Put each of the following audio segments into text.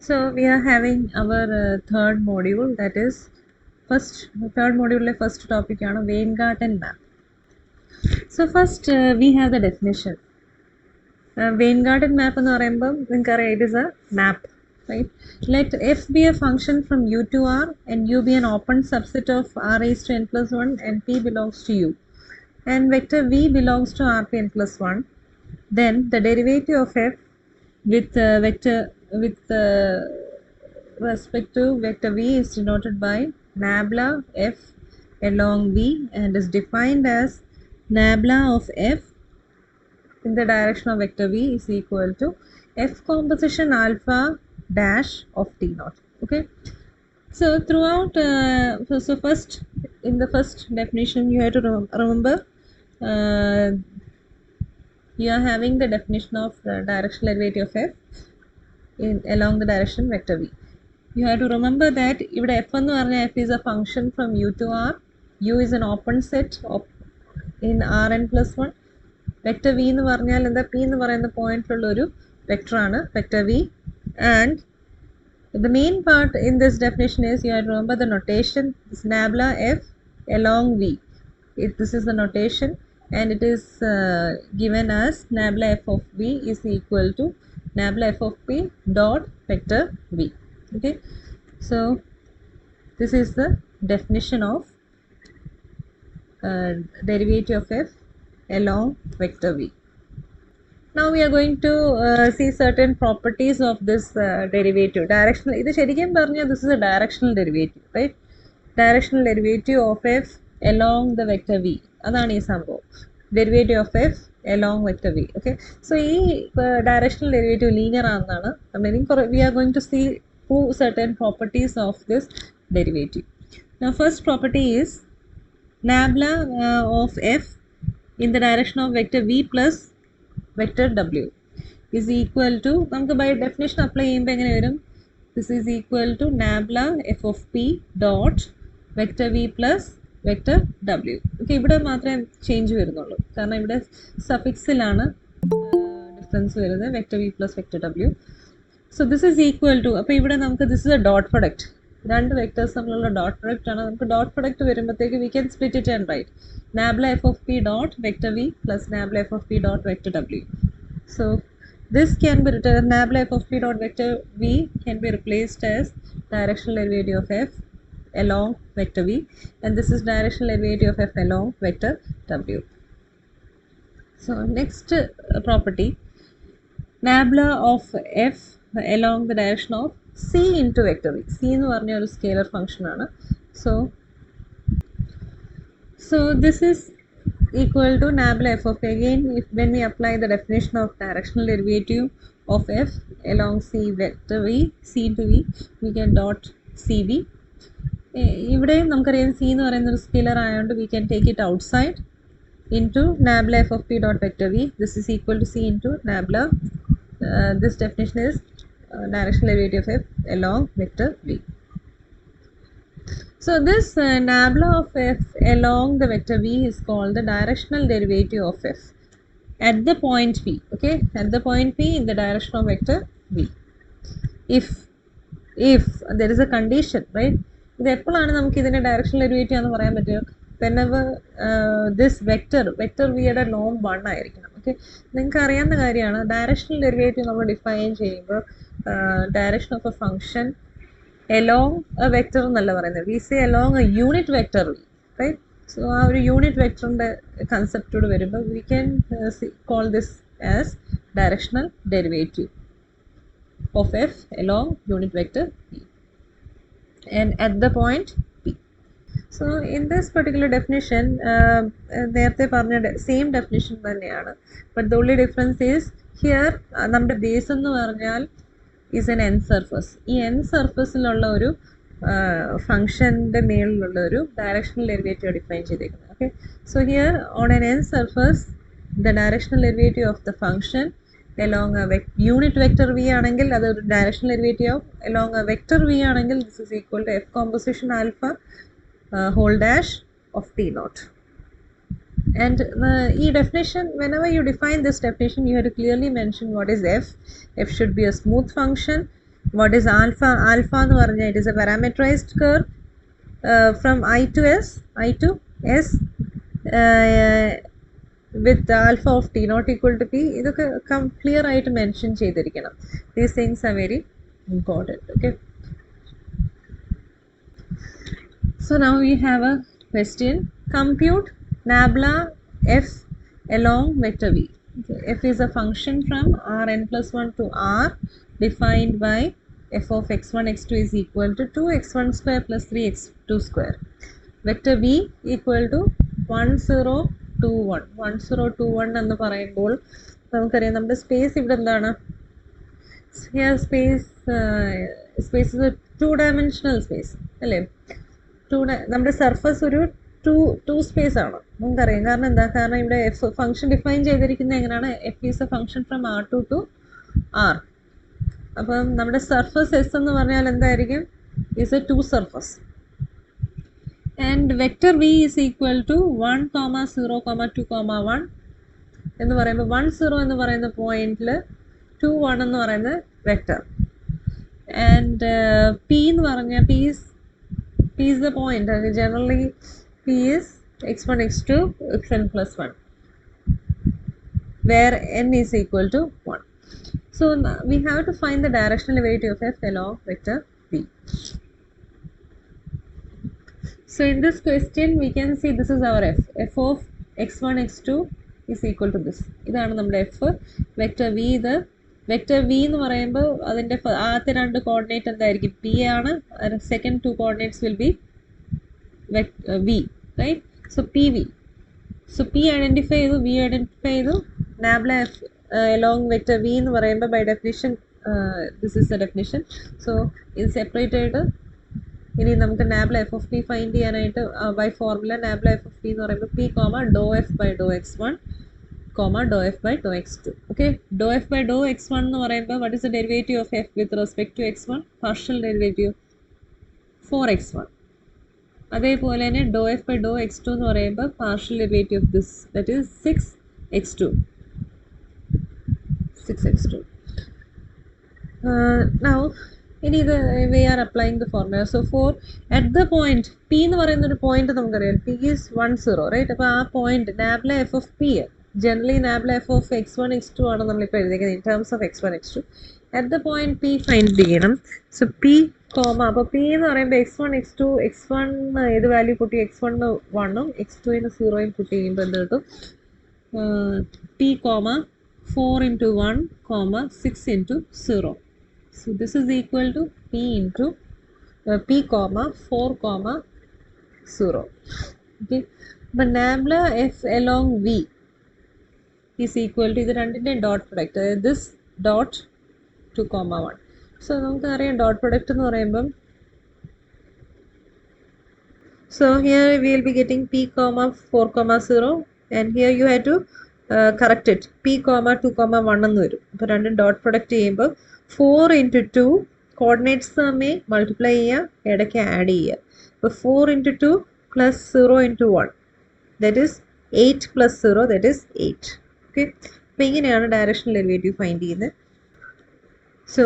So we are having our third module, that is third module first topic ആണ് Weingarten map. So first we have the definition. Weingarten map എന്ന് പറയുമ്പോൾ നിങ്ങൾക്കറിയാം it is a map, right? Let f be a function from u to r and u be an open subset of r raised to n plus 1 and p belongs to u and vector v belongs to rpn plus 1. Then the derivative of f with respect to vector v is denoted by nabla f along v and is defined as nabla of f in the direction of vector v is equal to f composition alpha dash of t naught. Okay, so throughout so first, in the first definition you have to remember you are having the definition of directional derivative of f along the direction vector v. You have to remember that if f എന്ന് പറഞ്ഞാൽ f is a function from u to r, u is an open set of in rn plus 1, vector v എന്ന് പറഞ്ഞാൽ എന്താ, p എന്ന് പറയുന്ന പോയിന്റിലുള്ള ഒരു vector ആണ് vector v, and the main part in this definition is you have to remember the notation is nabla f along v. This is the notation and it is given as nabla f of v is equal to nabla f of p dot vector v. Okay, so this is the definition of derivative of f along vector v. Now we are going to see certain properties of this derivative. Directional, ഇത് ശരിക്കും പറഞ്ഞാൽ this is a directional derivative, right? Directional derivative of f along the vector v. അതാണ് ഈ സംഭവം, derivative of f along vector v. Okay, so ഈ directional derivative linear ആണെന്നാണ് നമ്മൾ we are going to see certain properties of this derivative. Now first property is nabla of f in the direction of vector v plus vector w is equal to, നമുക്ക് by definition apply ചെയ്യുമ്പോൾ എങ്ങനെ വരും, this is equal to nabla f of p dot vector v plus vector w. Okay, ഇവിടെ മാത്രമേ change വരുന്നുള്ളൂ കാരണം ഇവിടെ സഫിക്സിലാണ് difference വരുന്നത്, vector v plus vector w. So this is equal to, അപ്പോൾ ഇവിടെ നമുക്ക് this is a dot product, രണ്ട് വെക്ടേഴ്സ് തമ്മിലുള്ള ഡോട്ട് പ്രൊഡക്റ്റ് ആണ്. നമുക്ക് ഡോട്ട് പ്രൊഡക്റ്റ് വരുമ്പോഴത്തേക്ക് we can split it and write nabla f of p dot vector v plus nabla f of p dot vector w. So this can be written, nabla f of p dot vector v can be replaced as directional derivative of f along vector v, and this is directional derivative of f along vector w. So next property, nabla of f along the direction of c into vector v. c എന്ന് പറഞ്ഞ ഒരു scalar function ആണ്. So this is equal to nabla f of, again if when we apply the definition of directional derivative of f along c vector v, c into v, we can dot cv. ഇവിടെ നമുക്കറിയാം c എന്ന് പറയുന്ന ഒരു scalar ആയതുകൊണ്ട് we can take it outside into nabla f of p dot vector v. This is equal to c into nabla, this definition is directional derivative of f along vector v. So this nabla of f along the vector v is called the directional derivative of f at the point p. Okay, at the point p in the direction of vector v. If there is a condition, right? ഇത് എപ്പോഴാണ് നമുക്ക് ഇതിന്റെ directional derivative എന്ന് പറയാൻ പറ്റുക, whenever this vector v യുടെ norm 1 ആയിരിക്കണം. Okay, നിങ്ങൾക്ക് അറിയാവുന്ന കാര്യമാണ് ഡയറക്ഷണൽ ഡെറിവേറ്റീവ് നമ്മൾ ഡിഫൈൻ ചെയ്യുമ്പോൾ direction of A function along a vector എന്നല്ല പറയുന്നത്, we say along a unit vector v, right? So ആ ഒരു യൂണിറ്റ് വെക്ടറിന്റെ കൺസെപ്റ്റോട് വരുമ്പോൾ we can call this as directional derivative of f along unit vector v and at the point p. So in this particular definition നേരത്തെ പറഞ്ഞ same definition തന്നെയാണ്, but the only difference is here നമ്മുടെ base എന്ന് പറഞ്ഞാൽ is an n surface. ഈ n സർഫസിലുള്ള ഒരു ഫംഗ്ഷൻ്റെ മേളിലുള്ള ഒരു directional derivative define ചെയ്തേക്കുന്നത്. Okay, so here on N n surface the directional derivative of the function along a unit vector v ആണെങ്കിൽ അത് ഒരു directional derivative ആവും, along a vector v ആണെങ്കിൽ this is equal to f composition alpha whole dash of t naught. And definition, whenever you define this definition, you have to clearly mention what is f. F should be a smooth function What is alpha? Alpha എന്ന് പറഞ്ഞാൽ it is a parameterized curve from I to S, I to S uh, with alpha of t not equal to p. ഇതൊക്കെ clear ആയിട്ട് mention ചെയ്തിരിക്കണം. These things are very important. Okay. So now we have a question. Compute nabla f along vector v. Okay. F is a function from Rn plus 1 to R defined by f of x1 x2 is equal to 2x1 square plus 3x2 square. Vector v equal to 1 0 2 1. 1 0 2 1 എന്ന് പറയുമ്പോൾ നമുക്കറിയാം നമ്മുടെ space ഇവിടെ എന്താണ്? Here space is a two-dimensional space അല്ലേ? നമ്മുടെ surface ഒരു to space ആണ് നമുക്കറിയാം. കാരണം എന്താ? കാരണം ഇവിടെ എഫ് ഫംഗ്ഷൻ ഡിഫൈൻ ചെയ്തിരിക്കുന്നത് എങ്ങനെയാണ്? F is a function from R to R. അപ്പം നമ്മുടെ സർഫസ് എസ് എന്ന് പറഞ്ഞാൽ എന്തായിരിക്കും? Is a two surface. And vector V is equal to 1, 0, 2, 1 എന്ന് പറയുമ്പോൾ 1 0 എന്ന് പറയുന്ന പോയിന്റിൽ 2 1 എന്ന് പറയുന്ന വെക്റ്റർ. ആൻഡ് പി എന്ന് പറഞ്ഞാൽ P is the point. Generally P is x1 x2 xn plus 1 where n is equal to 1. So we have to find the directional derivative of f along vector v. So in this question we can see this is our f of x1 x2 is equal to this. ഇതാണ് നമ്മുടെ f. Vector v ഇത് vector v എന്ന് പറയുമ്പോൾ അതിൻ്റെ ആദ്യത്തെ രണ്ട് coordinate എന്തായിരിക്കും? p ആണ്. Second two coordinates will be v, right? So pv. So p identify ചെയ്തു, v identify ചെയ്തു. nabla f along vector v എന്ന് പറയുമ്പോൾ by definition this is the definition. So ഇത് സെപ്പറേറ്റ് ആയിട്ട് ഇനി നമുക്ക് nabla f of p find ചെയ്യാനായിട്ട് by formula nabla f of p എന്ന് പറയുമ്പോൾ p dou f by dou x1 dou f by dou x2. Okay, dou f by dou x1 എന്ന് പറയുമ്പോൾ what is the derivative of f with respect to x1? Partial derivative 4x1. അതേപോലെ തന്നെ dou f by dou x2 എന്ന് പറയുമ്പോൾ partial derivative of this, that is 6x2. Now ഇനി ഇത് we are applying the formula. So for at the point p എന്ന് പറയുന്ന ഒരു point നമുക്കറിയാം p is 1 0, right? അപ്പോൾ ആ point nabla f of p, generally nabla f of x1 x2 ആണ് നമ്മളിപ്പോൾ എഴുതിയിരിക്കുന്നത് in terms of x1 x2. at the point p find ചെയ്യണം. So p അപ്പോൾ p എന്ന് പറയുമ്പോൾ x1 x2 x1 ഏത് വാല്യൂ പുട്ടി? x1 1ഉം x2 0യും പുട്ടി ചെയ്യുമ്പോൾ എന്ത് കിട്ടും? p 4 into 1 6 into 0. So this is equal to p into p 4 0. Okay, but nabla f along v is equal to ഇത് രണ്ടിൻ്റെ dot product, this dot 2, 1. So നമുക്കറിയാം ഡോട്ട് പ്രൊഡക്റ്റ് എന്ന് പറയുമ്പം so here we will be getting p 4 0 and here you have to correct it. p 2 1 എന്ന് വരും. അപ്പോൾ രണ്ടും dot product ചെയ്യുമ്പോൾ 4 into 2 കോർഡിനേറ്റ്സ് തമ്മിൽ മൾട്ടിപ്ലൈ ചെയ്യുക, ഇടയ്ക്ക് ആഡ് ചെയ്യുക. അപ്പോൾ 4 into 2 plus 0 into 1 that is 8 plus 0 that is 8. Okay, അപ്പോൾ ഇങ്ങനെയാണ് ഡയറക്ഷണൽ ഡെറിവേറ്റീവ് ഫൈൻഡ് ചെയ്യുന്നത്. So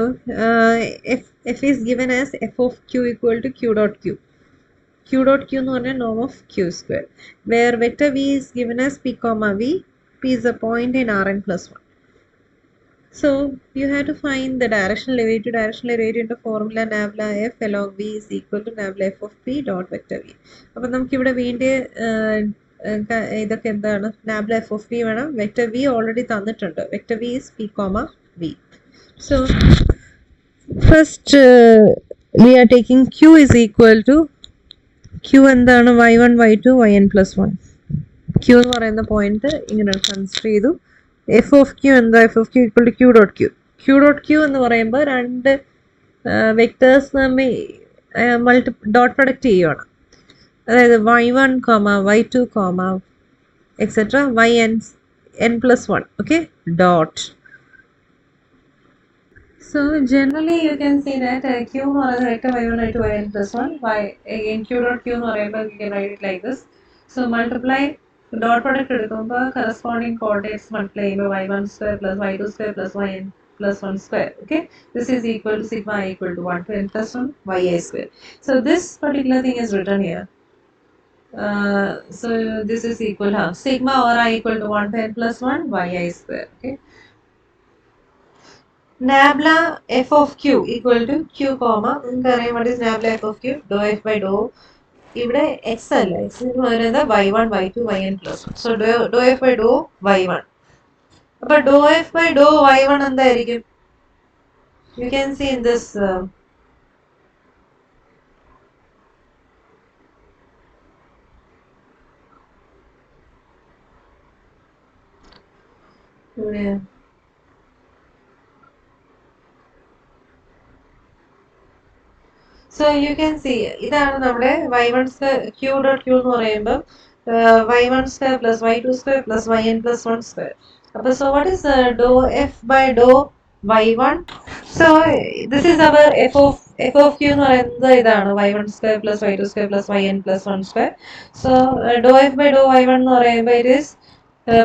f is given as f of q equal to q dot q. q dot q എന്ന് പറഞ്ഞാൽ norm of q square, where vector v is given as p v. p is a point in Rn plus 1. So you have to find the directional derivative. Directional derivative into formula nabla f along v is equal to nabla f of p dot vector v. അപ്പോൾ നമുക്ക് ഇവിടെ വേണ്ടി ഇതൊക്കെ എന്താണ്? nabla f of p വേണം. vector v already തന്നിട്ടുണ്ട്. vector v is p v. So first we are taking q is equal to q എന്താണ്? y1 y2 yn plus 1. q എന്ന് പറയുന്ന പോയിന്റ് ഇങ്ങനെ കൺസിഡർ ചെയ്തു. f of q എന്താ? f of q equal to q dot q. q dot q എന്ന് പറയുമ്പോൾ രണ്ട് vectors തമ്മിൽ ഡോട്ട് പ്രൊഡക്റ്റ് ചെയ്യുകയാണ്. അതായത് y1 y2 etcetera yn plus 1. okay, dot. So generally you can see that q എന്ന് പറയുന്നത് vector y1 y2 yn plus 1. again q dot q എന്ന് പറയുമ്പോൾ you can write it like this. So multiply dot product എടുക്കുമ്പോൾ corresponding coordinates multiply ചെയ്യുമ്പോൾ y1 square plus y2 square plus yn plus 1 square. Okay, this is equal to sigma I equal to 1 to n plus 1 yi square. So this particular thing is written here. So this is equal to sigma or I equal to 1 to n plus 1 yi square. Okay, nabla f of q equal to q comma what is nabla f of q? Dou f by dou ഇവിടെ x അല്ല, x എന്ന് പറയുന്നത് y1 y2 yn plus 1. So doh f by Dr y1. അപ്പൊ ഡോ F by Dr y1 എന്തായിരിക്കും? You can see in this so you can see ഇതാണ് നമ്മുടെ y1 square q dot q എന്ന് പറയുമ്പോൾ y1 square plus y2 square plus yn plus 1 square. അപ്പൊ so what is doe F by Dr y1? So this is our f of q എന്ന് പറയുന്നത് ഇതാണ് y1 square plus y2 square plus yn plus 1 square. So doh f by Dr y1 എന്ന് പറയുമ്പോൾ it is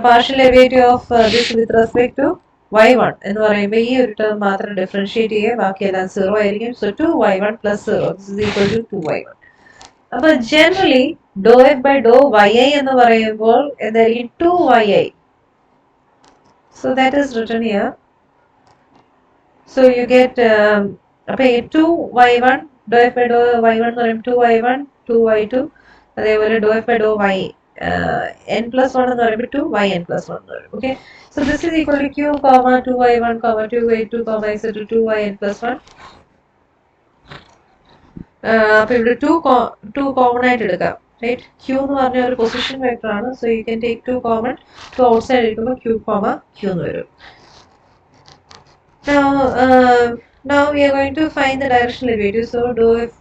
partial derivative of this with respect to y1 എന്ന് പറയുമ്പോൾ ഈ ഒരു term മാത്രം ഡിഫറൻഷിയേറ്റ് ചെയ്യുക, ബാക്കിയെല്ലാം സീറോ ആയിരിക്കും. So 2y1 plus zero this is equal to 2y1. അപ്പൊ ജനറലി ഡോ എഫ് ബൈ ഡോ yi എന്ന് പറയുമ്പോൾ എന്തായിരിക്കും? 2yi. So that is written here. So you get അപ്പോൾ 2y1 doh f by Dr y1 എന്ന് പറയുമ്പോൾ 2y1 2y2 അതേപോലെ doe F by doe y n plus 1 എന്ന് പറയുമ്പോൾ 2yn പ്ലസ് 1 എന്ന് പറയും. Okay, so this is equal to q comma 2y1 comma 2y2 comma etcetera 2yn plus 1. അപ്പോൾ ഇവിടെ 2 common ആയിട്ട് എടുക്കാം, റൈറ്റ്? q എന്ന് പറഞ്ഞ ഒരു പൊസിഷൻ വെക്ടർ ആണ്. So you can take 2 common, 2 outside എടുക്കുമ്പോൾ q കോമ q എന്ന് വരും. Now we are going to find the directional derivative. So dou f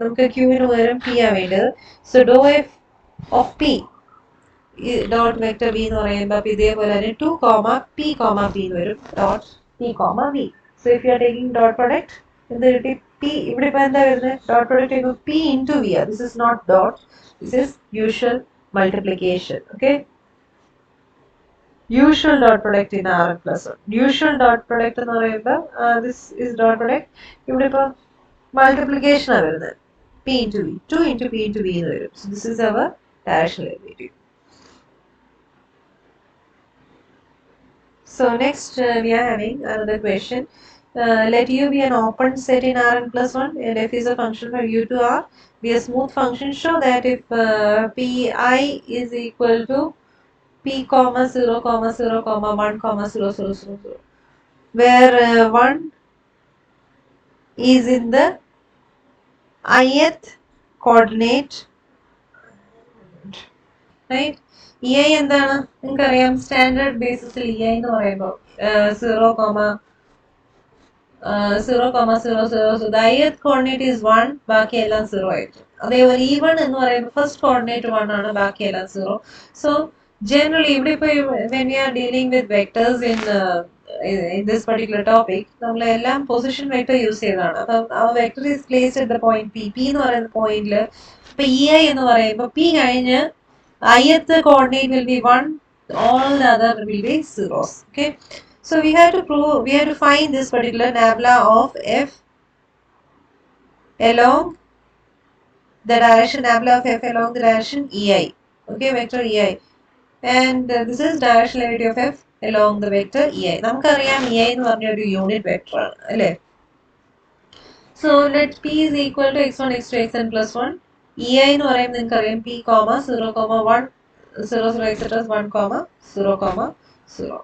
നമുക്ക് q ന് പകരം p ആ വേണ്ടത്. So dou f of p dot vector v എന്ന് പറയുമ്പോൾ ഇതേപോലെ തന്നെ 2 p എന്ന് വരും dot p v. So if you are taking dot product എന്ത് കിട്ടി? p ഇവിടെ ഇപ്പോൾ എന്താ വരുന്നത്? dot product ചെയ്യുമ്പോൾ p into v. This is not dot, this is usual multiplication. Okay, usual dot product in Rn plus 1. Usual dot product എന്ന് പറയുമ്പോൾ this is dot product. ഇവിടെ ഇപ്പോൾ multiplication ആണ് വരുന്നത്, p into v, 2 into p into v എന്ന് വരും. So this is our directional derivative. So next we are having another question. Let u be an open set in Rn plus 1 and f is a function for u to r. Be a smooth function. Show that if pi is equal to p comma 0 comma 0 comma 1 comma 0 0 0 0, where 1 is in the ith coordinate, right? ei എന്താണ് നിങ്ങൾക്കറിയാം, standard ബേസിസിൽ ei എന്ന് പറയുമ്പോൾ 0 comma 0 comma 0 0. So the ith coordinate is 1, ബാക്കിയെല്ലാം 0 ആയിരിക്കും. അതേപോലെ e1 എന്ന് പറയുമ്പോൾ first coordinate 1 ആണ്, ബാക്കിയെല്ലാം 0. സോ generally ഇവിടെ ഇപ്പോൾ when we are dealing with vectors in this particular topic നമ്മൾ എല്ലാം പൊസിഷൻ വെക്ടർ യൂസ് ചെയ്തതാണ്. അപ്പം ആ vector is placed at the point p. p എന്ന് പറയുന്ന പോയിന്റിൽ ഇപ്പൊ ei എന്ന് പറയുമ്പോൾ p കഴിഞ്ഞ് ith coordinate will be 1, all the other will be zeros. Okay, so we have to find this particular nabla of f along the direction, nabla of f along the direction ei. Okay, vector ei. And this is directional derivative of f along the vector ei. നമുക്കറിയാം ei എന്ന് പറഞ്ഞ ഒരു unit vector ആണ് അല്ലേ? So let p is equal to x1 x2 xn plus 1. ei എന്ന് പറയുമ്പോൾ നിങ്ങൾക്കറിയാം p comma 0 comma 1 0 0 etc 1 comma 0 comma 0.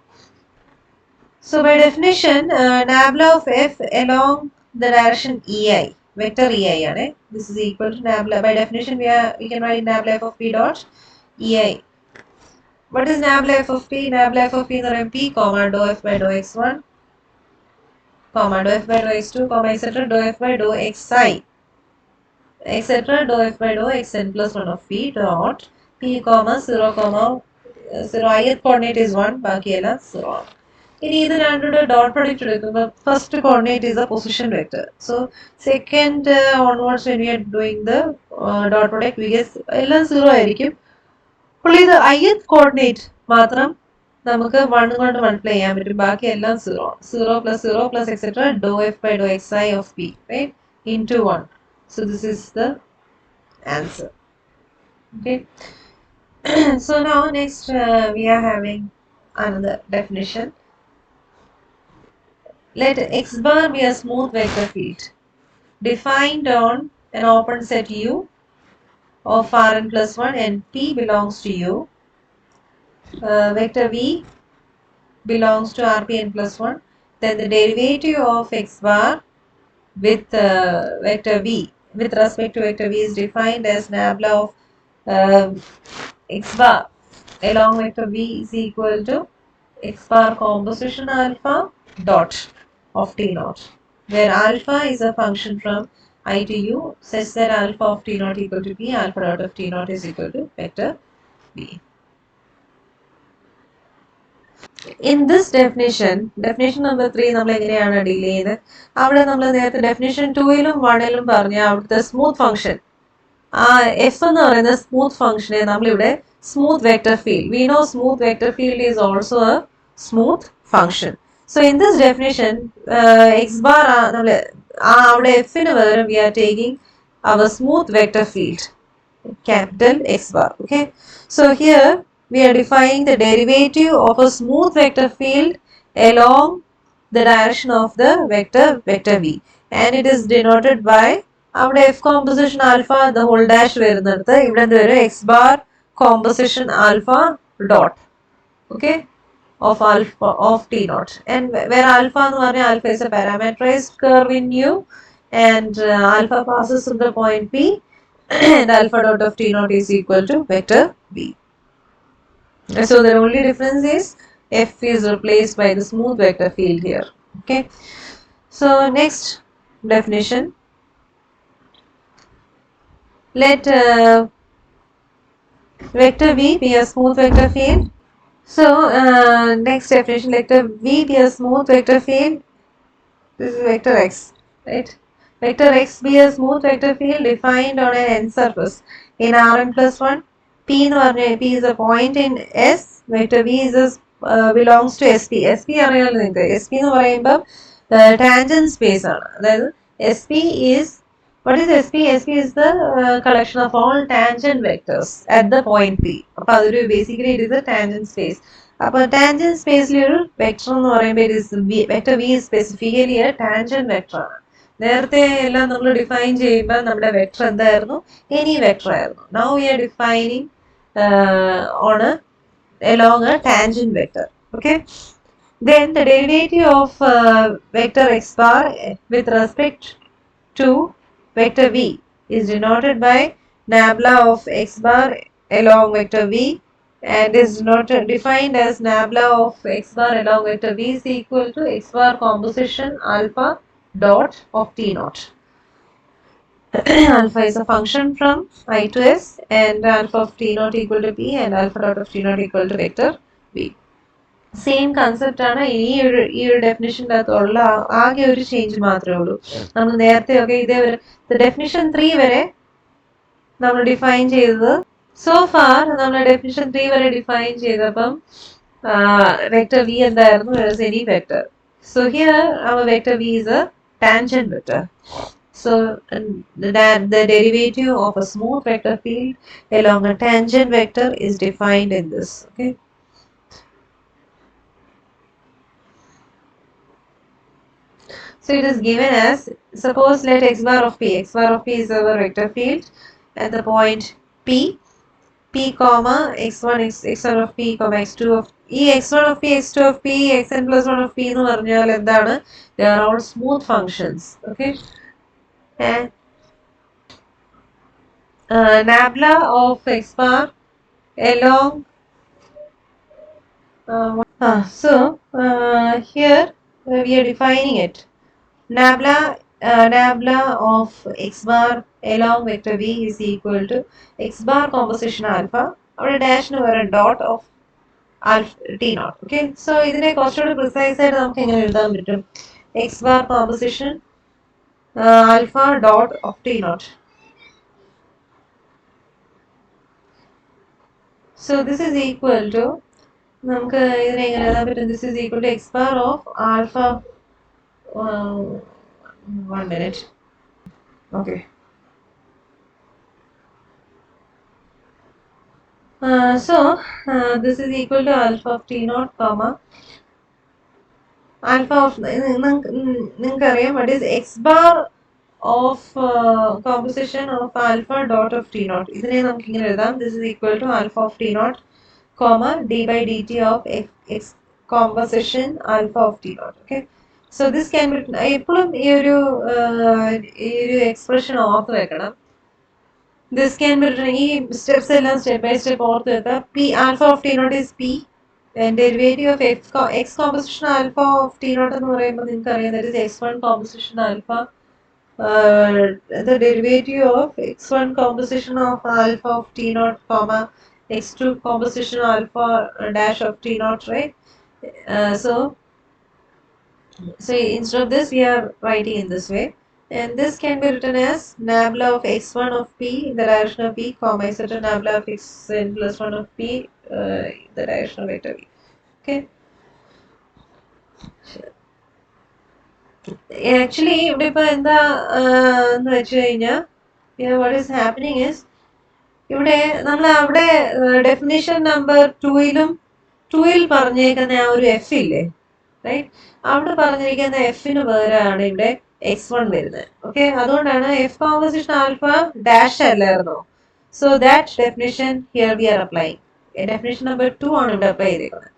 So by definition nabla of f along the direction ei, vector ei ആണ്. This is equal to nabla. By definition we can write nabla f of p dot ei. What is nabla f of p? Nabla f of p എന്ന് പറയുമ്പോൾ p comma dou f by dou x1 comma dou f by dou x2 comma etc dou f by dou xi etc dou f by dou xn plus 1 of p dot p comma 0 comma 0 ith coordinate is 1, ബാക്കിയെല്ലാം 0 ആണ്. ഇനി ഇത് രണ്ടുകൂടെ dot product എടുക്കുമ്പോൾ first coordinate is a position vector. So second onwards when we are doing the dot product we get എല്ലാം 0 ആയിരിക്കും. പുള്ളി ഇത് ith coordinate മാത്രം നമുക്ക് 1 കൊണ്ട് മൾട്ടിപ്ലൈ ചെയ്യാൻ പറ്റും. ബാക്കി എല്ലാം 0. 0 plus etc. dou f by dou xi of p, right? Into 1. So this is the answer. Okay. So now next we are having another definition. Let x bar be a smooth vector field defined on an open set U of Rn plus 1 and P belongs to U. Vector V belongs to Rpn plus 1. Then the derivative of x bar with vector V with respect to vector V is defined as nabla of x bar along vector V is equal to x bar composition alpha dot of T naught, where alpha is a function from I to U such that alpha of T naught equal to P, alpha dot of T naught is equal to vector V. In this definition number 3 നമ്മൾ എങ്ങനെയാണ് deal ചെയ്യുന്നത്? അവിടെ നമ്മൾ നേരത്തെ definition 2ലും 1ലും പറഞ്ഞ അവിടുത്തെ smooth function, ആ F എന്ന് പറയുന്ന സ്മൂത്ത് ഫംഗ്ഷനെ നമ്മളിവിടെ smooth vector field, we know smooth vector field is also a smooth function. So in this definition X bar നമ്മൾ അവിടെ എഫിന് പകരം we are taking our smooth vector field capital X bar. Okay, so here we are defining the derivative of a smooth vector field along the direction of the vector V, and it is denoted by our f composition alpha the whole dash വരുന്നിടത്ത് ഇവിടെ എന്ത് വരും x bar composition alpha dot, okay, of alpha of T naught, and where alpha എന്ന് പറഞ്ഞാൽ alpha is a parameterized curve in U, and alpha passes through the point P and alpha dot of T naught is equal to vector V. So the only difference is f is replaced by the smooth vector field here. Okay. So next definition. Let vector V be a smooth vector field. So next definition, let V be a smooth vector field. This is vector x, right? Vector x be a smooth vector field defined on an n surface in Rn plus 1. P is a point in S. Vector V is belongs to SP. SP അറിയാലോ നിങ്ങൾക്ക്. SP എന്ന് പറയുമ്പോൾ tangent space ആണ്. അതായത് SP is, what is SP? SP is the collection of all tangent vectors at the point P. അപ്പോൾ അതൊരു basically it is a tangent space. അപ്പോൾ tangent spaceൽ ഒരു vector എന്ന് പറയുമ്പോൾ it is vector V is specifically a tangent vector ആണ്. നേരത്തെ എല്ലാം നമ്മൾ ഡിഫൈൻ ചെയ്യുമ്പോൾ നമ്മുടെ വെക്ടർ എന്തായിരുന്നു? എനി വെക്ടർ ആയിരുന്നു. Now we R defining on along a tangent vector. Okay, then the derivative of vector x bar with respect to vector V is denoted by nabla of x bar along vector V, and is not defined as nabla of x bar along vector V is equal to x bar composition alpha dot of T naught. Alpha is a function from I to S, and alpha of T naught equal to P, and alpha dot of T naught equal to vector V. Same concept ആണ് ഈ ഒരു ഡെഫിനിഷൻ്റെ അകത്തുള്ള ആകെ ഒരു change മാത്രമേ ഉള്ളൂ. നമ്മൾ നേരത്തെ ഒക്കെ ഇതേവരെ ഡെഫിനിഷൻ 3 വരെ നമ്മൾ ഡിഫൈൻ ചെയ്തത്, സോ ഫാർ നമ്മൾ ഡെഫിനിഷൻ 3 വരെ ഡിഫൈൻ ചെയ്തപ്പം വെക്ടർ വി എന്തായിരുന്നു? Any vector. So here our vector V is a tangent vector. So the derivative of a smooth vector field along a tangent vector is defined in this. Okay. So it is given as, suppose let x bar of P is our vector field at the point P comma x1 x1 of P comma x2 of x1 of P x2 of P xn plus 1 of P എന്ന് പറഞ്ഞാൽ എന്താണ്? They are all smooth functions. Okay, and nabla of x bar along here we are defining it. Nabla of x bar along vector V is equal to x bar composition alpha, അവിടെ ഡാഷിന് പകരം dot of T naught. Okay, so ഇതിനെ കുറച്ചുകൂടി precise ആയിട്ട് നമുക്ക് എങ്ങനെ എഴുതാൻ പറ്റും? x bar composition alpha dot of T naught. So this is equal to നമുക്ക് ഇതിനെ എങ്ങനെ എഴുതാൻ പറ്റും? This is equal to x bar of alpha. 1 minute. Okay. This is equal to alpha of t naught comma alpha of നിങ്ങൾക്കറിയാം what is x bar of composition of alpha dot of t naught. ഇതിനെ നമുക്ക് ഇങ്ങനെ എഴുതാം. This is equal to alpha of t naught comma d by dt of x composition alpha of t naught. Okay. So this can be എപ്പോഴും ഈ ഒരു expression ഓർത്ത് വെക്കണം. This can be written ഈ സ്റ്റെപ്സ് എല്ലാം സ്റ്റെപ്പ് ബൈ സ്റ്റെപ്പ് ഓർത്ത് വെക്കുക. P alpha of t naught is p and derivative of x composition alpha of t naught എന്ന് പറയുമ്പോൾ നിങ്ങൾക്ക് അറിയാം that is x1 composition alpha. The derivative of x1 composition of alpha of t naught comma x2 composition alpha dash of t naught, right? So instead of this we are writing in this way, and this can be written as nabla of x1 of p in the direction of p comma etc nabla of xn plus 1 of p in the direction of vector v. Okay. Actually ഇവിടെ ഇപ്പൊ എന്താ എന്ന് വെച്ച് കഴിഞ്ഞാൽ what is happening is ഇവിടെ നമ്മൾ അവിടെ definition number 2ൽ പറഞ്ഞേക്കുന്ന ആ ഒരു എഫ് ഇല്ലേ, റൈറ്റ്? അവിടെ പറഞ്ഞിരിക്കുന്ന എഫിന് പകരമാണ് ഇവിടെ x1 വരുന്നത്. ഓക്കെ, അതുകൊണ്ടാണ് എഫ് കോമ്പോസിഷൻ ആൽഫ ഡാഷ് അല്ലായിരുന്നോ? So that definition here we are applying. Definition number 2 ആണ് ഇവിടെ അപ്ലൈ ചെയ്തേക്കുന്നത്.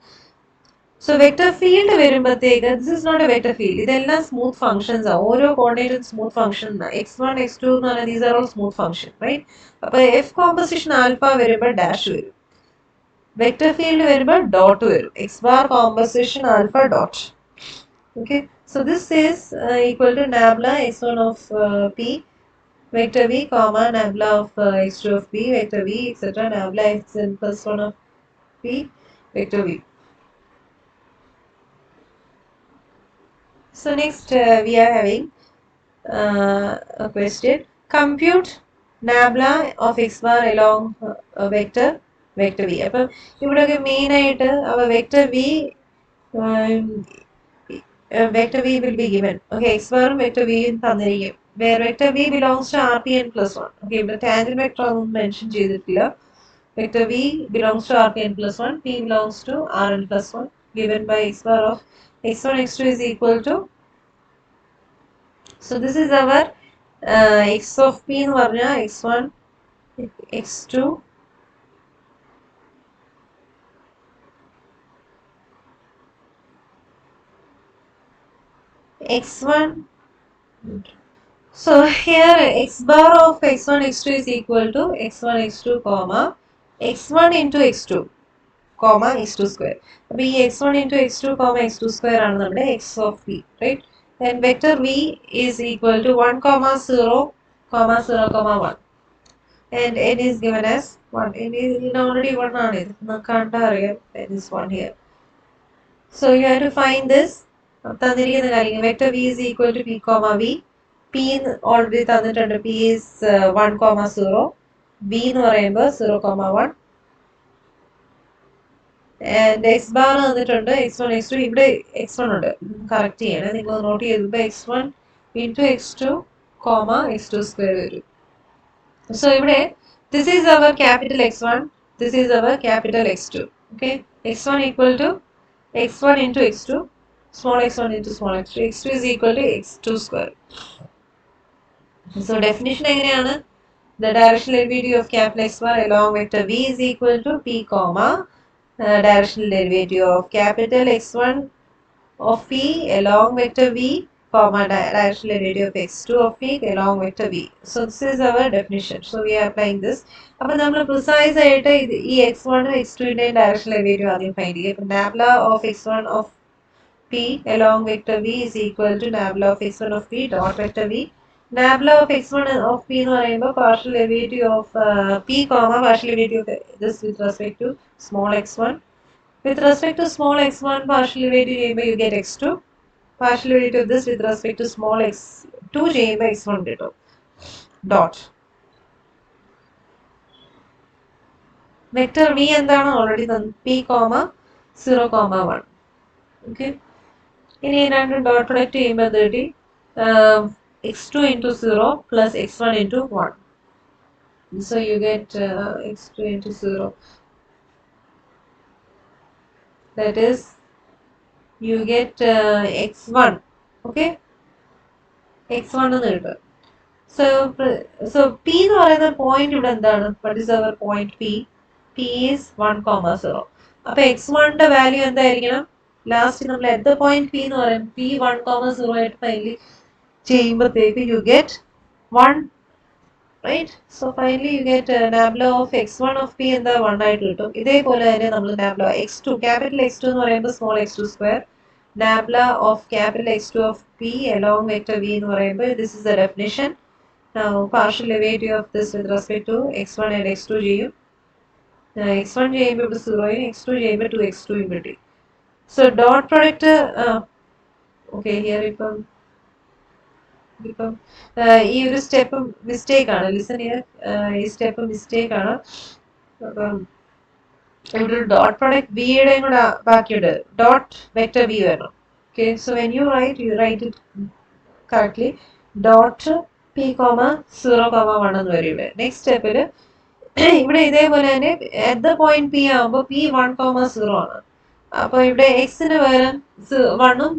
സോ വെക്ടർ ഫീൽഡ് വരുമ്പോഴത്തേക്ക് this is not a vector field, ഇതെല്ലാം സ്മൂത്ത് ഫംഗ്ഷൻസ് ആണ്. ഓരോ കോർഡിനേറ്റും സ്മൂത്ത് ഫംഗ്ഷൻ x1 x2 എന്ന് പറഞ്ഞാൽ these are all smooth function, right? അപ്പൊ എഫ് കോമ്പോസിഷൻ ആൽഫ വരുമ്പോൾ ഡാഷ് വരും, വെക്ടർ ഫീൽഡ് വരുമ്പോൾ ഡോട്ട് വരും, X bar composition alpha dot. Okay, so this is equal to nabla x1 of p vector v comma nabla of x2 of p vector v etc nabla xn plus 1 of p vector v. So next we are having a question. Compute nabla of x bar along vector v. അപ്പം ഇവിടെയൊക്കെ main ആയിട്ട് അവ vector v vector v will be given. Okay, x bar ഉം vector v ഉം തന്നിരിക്കും. Where vector v belongs to rpn plus 1. Okay, ഇവിടെ tangent vector ഒന്നും mention ചെയ്തിട്ടില്ല. Vector v belongs to rpn plus 1, p belongs to rn plus 1, given by x bar of x1 x2 is equal to. So this is our x of p എന്ന് പറഞ്ഞാൽ x1 x2 x1. So here x bar of x1 x2 is equal to x1 x2 comma x1 into x2 comma x2 square. അപ്പോൾ ഈ x1 into x2 comma x2 square ആണ് നമ്മുടെ x of p, right? Then vector v is equal to 1 comma 0 comma 0 comma 1 and n is given as 1. n is already 1 ആണ്, ഇത് നമുക്ക് കണ്ടാൽ അറിയാം n is 1 here. So you have to find this. തന്നിരിക്കുന്ന കാര്യങ്ങൾ vector v is equal to p comma v. p already തന്നിട്ടുണ്ട്, p is 1 comma 0, v എന്ന് പറയുമ്പോൾ 0 comma 1 and x bar തന്നിട്ടുണ്ട് x1 x2. ഇവിടെ x1 ഉണ്ട്, കറക്റ്റ് ചെയ്യണം, നിങ്ങൾ നോട്ട് ചെയ്തപ്പോൾ x1 into x2 comma x2 square വരും. So ഇവിടെ this is our capital x1, this is our capital x2. Okay, x1 equal to x1 into x2, small x1 into small x2, x2 is equal to x2 square. So definition എങ്ങനെയാണ്? The directional derivative of capital X bar along vector v is equal to p comma directional derivative of capital X1 of p along vector v comma directional derivative of x2 of p along vector v. So this is our definition. So we are applying this. അപ്പോൾ നമ്മൾ precise ആയിട്ട് ഈ x1 x2 ന്റെ directional derivative ആദ്യം find ചെയ്യും. അപ്പോൾ nabla of x1 of p along vector v is equal to nabla of x1 of p dot vector v. Nabla of x1 of p എന്ന് പറയുമ്പോൾ partial derivative of p comma partial derivative of this with respect to small x1. With respect to small x1 partial derivative ചെയ്യുമ്പോൾ you get x2. Partial derivative of this with respect to small x2 ചെയ്യുമ്പോൾ x1 കിട്ടും. Dot. Vector v എന്താണ്? Already p comma 0, 1. Okay. ഇനി രണ്ടും dot product ചെയ്യുമ്പോൾ എന്ത് കിട്ടി? x2 into 0 plus x1 into 1. So you get x2 into 0. That is, you get x1. Okay. x1 എന്ന് കിട്ടും. So p എന്ന് പറയുന്ന പോയിന്റ് ഇവിടെ എന്താണ്? What is our point p? p is 1, 0. അപ്പൊ x1ന്റെ വാല്യൂ എന്തായിരിക്കണം? ലാസ്റ്റ് നമ്മൾ at the point p എന്ന് പറയും p 1, 0 ആയിട്ട് ഫൈനലി ചെയ്യുമ്പോഴത്തേക്ക് you get 1, right? So finally you get nabla of x1 of p എന്താ 1 ആയിട്ട് കിട്ടും. ഇതേപോലെ തന്നെ നമ്മൾ nabla x2, capital x2 എന്ന് പറയുമ്പോൾ small x2 square, nabla of capital x2 of p along vector v എന്ന് പറയുമ്പോൾ this is the definition. Now partial derivative of this with respect to x1 and x2 ചെയ്യും. x1 ചെയ്യുമ്പോൾ ഇവിടെ 0 യും x2 ചെയ്യുമ്പോൾ 2x2 യും കിട്ടി. So dot product okay here ഇപ്പം ഈ ഒരു സ്റ്റെപ്പ് മിസ്റ്റേക്ക് ആണ്. ലിസൺ ഹിയർ, ഈ സ്റ്റെപ്പ് മിസ്റ്റേക്ക് ആണ്. അപ്പം ഇവിടെ ഡോട്ട് പ്രൊഡക്റ്റ് ബിയുടെയും കൂടെ ബാക്കിയുണ്ട്. ഡോട്ട് വെക്ടർ ബി വരണം. Okay, so when you write it correctly. Dot P comma 0, 1 എന്ന് വരും ഇവിടെ. നെക്സ്റ്റ് സ്റ്റെപ്പിൽ ഇവിടെ ഇതേപോലെ തന്നെ അറ്റ് ദ പോയിന്റ് പി ആകുമ്പോൾ p 1, 0 ആണ്. അപ്പൊ ഇവിടെ എക്സിന് പകരം 1ഉം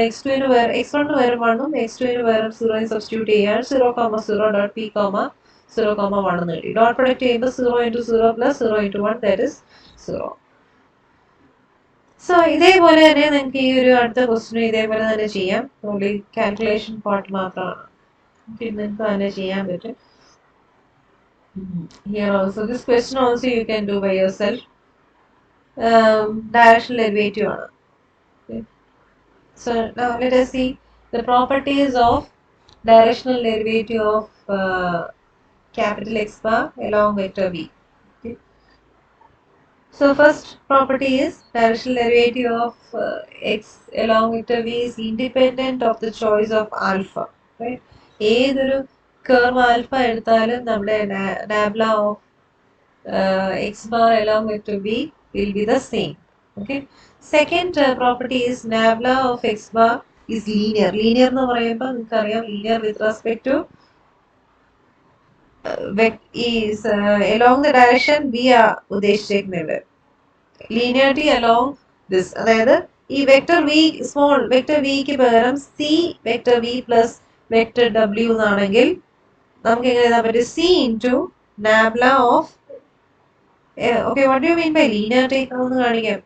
x2ന് പകരം x1ന് പകരം 1ഉം x2ന് പകരം 0 സബ്സ്റ്റിറ്റ്യൂട്ട് ചെയ്യാൻ 0, 0 ഡോട്ട് p 0, 1 എന്ന് കിട്ടി. ഡോട്ട് പ്രൊഡക്റ്റ് ചെയ്യുമ്പോൾ 0 into 0 plus 0 into 1 that is 0. So ഇതേപോലെ തന്നെ നിങ്ങൾക്ക് ഈ ഒരു അടുത്ത ക്വസ്റ്റിനും ഇതേപോലെ തന്നെ ചെയ്യാം. ഓൺലി കാൽക്കുലേഷൻ പാർട്ട് മാത്രമാണ് നിങ്ങൾക്ക് തന്നെ ചെയ്യാൻ പറ്റും. Here also this question also you can do by yourself. Directional derivative ആണ്. Okay. So now let us see the properties of directional derivative of capital X bar along vector v. Okay. So first property is directional derivative of x along vector v is independent of the choice of alpha. Right? ഏതൊരു curve alpha എടുത്താലും നമ്മുടെ nabla of x bar along vector v will be the same. Okay. Second property is nabla of x bar is linear. Linear എന്ന് പറയുമ്പോൾ നിങ്ങൾക്കറിയാം linear with respect to is along the direction v are ഉദ്ദേശിച്ചിരിക്കുന്നത്. Linearity along this. അതായത് ഈ vector v small vector വിക്ക് പകരം c vector v plus vector w എന്നാണെങ്കിൽ നമുക്ക് എങ്ങനെ എഴുതാൻ പറ്റും? c into nabla of okay, what do you mean by linearity? ഒന്ന് കാണിക്കാം.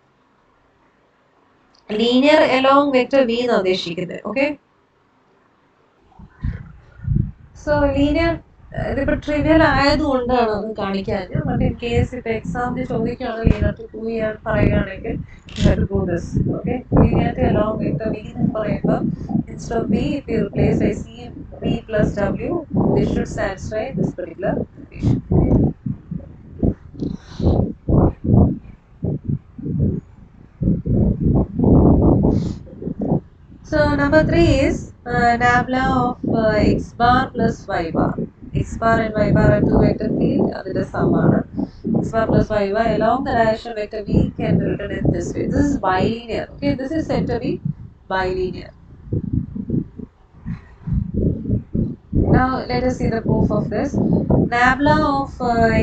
ലീനിയർ അലോങ് വെക്ടർ വി എന്നാണ് ഉദ്ദേശിക്കുന്നത്. ഓക്കെ, സോ ലീനിയർ ഇതിപ്പോ ട്രിവിയൽ ആയതുകൊണ്ടാണ് അത് കാണിക്കാൻ. ബട്ട് ഇൻ കേസ് ഇപ്പൊ എക്സാമിന് ചോദിക്കുകയാണ് ലീനിയറിറ്റി പ്രൂവ് ചെയ്യാൻ പറയുകയാണെങ്കിൽ okay, linearity along vector V എന്ന് പറയുമ്പോൾ instead of V if you replace by C V plus W this should satisfy this particular equation. So number 3 is nabla of x bar plus y bar. X bar and y bar are two vector field. That is samana. X bar plus y bar along the direction vector v can be written in this way. This is bilinear. Okay, this is said to be bilinear. Now let us see the proof of this. Nabla of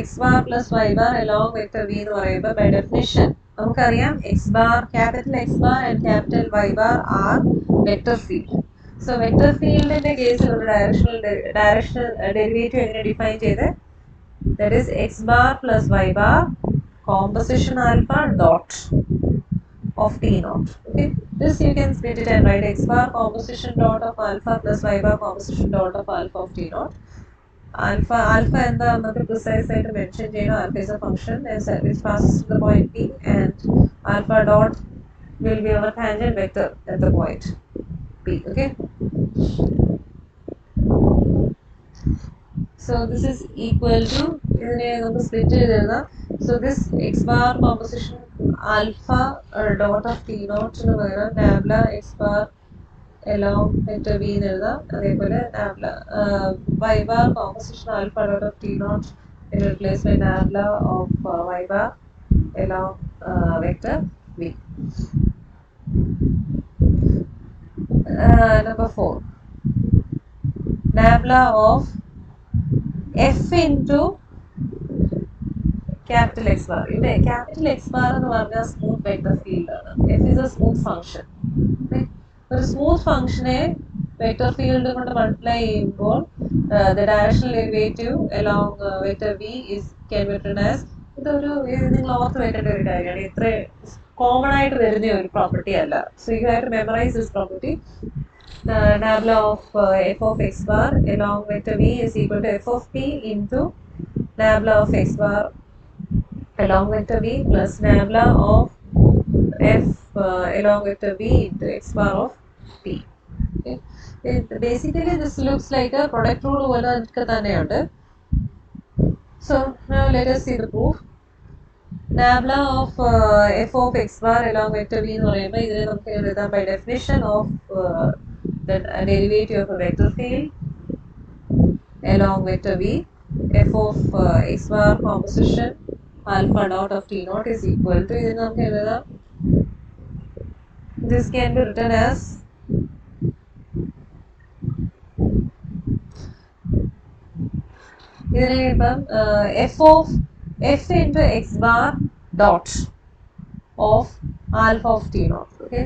x bar plus y bar along vector v എന്ന് പറയുമ്പോൾ by definition നമുക്കറിയാം x bar, capital X bar and capital Y bar are vector field. So vector field in the case of directional derivative എങ്ങനെ define ചെയ്ത്? That is x bar plus y bar composition alpha dot of t naught. Okay, this you can split it and write x bar composition dot of alpha plus y bar composition dot of alpha of t naught. Alpha എന്താ നമുക്ക് precise ആയിട്ട് mention ചെയ്യണം. Alpha is a function which passes to the point p and alpha dot will be our tangent vector at the point p. Okay, so this is equal to ഇതിനെ നമുക്ക് split ചെയ്തെഴുതാം. So this x bar composition alpha dot of t naught ന് പകരം nabla x bar along vector v എന്ന് എഴുതാം. അതേപോലെ nabla y bar composition alpha dot of t naught in replace by nabla of y bar along vector V. Number 4. Nabla of F into capital X bar. ഇവിടെ capital X bar എന്ന് പറഞ്ഞാൽ smooth vector field ആണ്. F is a smooth function. ഒരു smooth ഫംഗ്ഷനെ vector field കൊണ്ട് multiply ചെയ്യുമ്പോൾ the directional derivative along vector v is can be written as ഇതൊരു നിങ്ങൾ ഓർത്ത് വെക്കേണ്ട ഒരു കാര്യമാണ്. ഇത്ര കോമൺ ആയിട്ട് വരുന്ന ഒരു പ്രോപ്പർട്ടി അല്ല. So you have to memorise this property. Nabla of f of x bar along vector v is equal to f of p into nabla of x bar along vector v plus nabla of f along vector v into x bar of p. Okay. Basically this looks like a product rule പോലെ നമുക്ക് തന്നെയുണ്ട്. So now let us see the proof. Nabla of f of x bar along vector v എന്ന് പറയുമ്പോൾ ഇതിനെ നമുക്ക് എഴുതാം by definition of the derivative of a vector field along vector v, f of x bar composition alpha dot of t naught is equal to ഇതിനെ നമുക്ക് എഴുതാം. This can be written as ഇതിനെ ഇപ്പം f into x bar dot of alpha of t naught. Okay,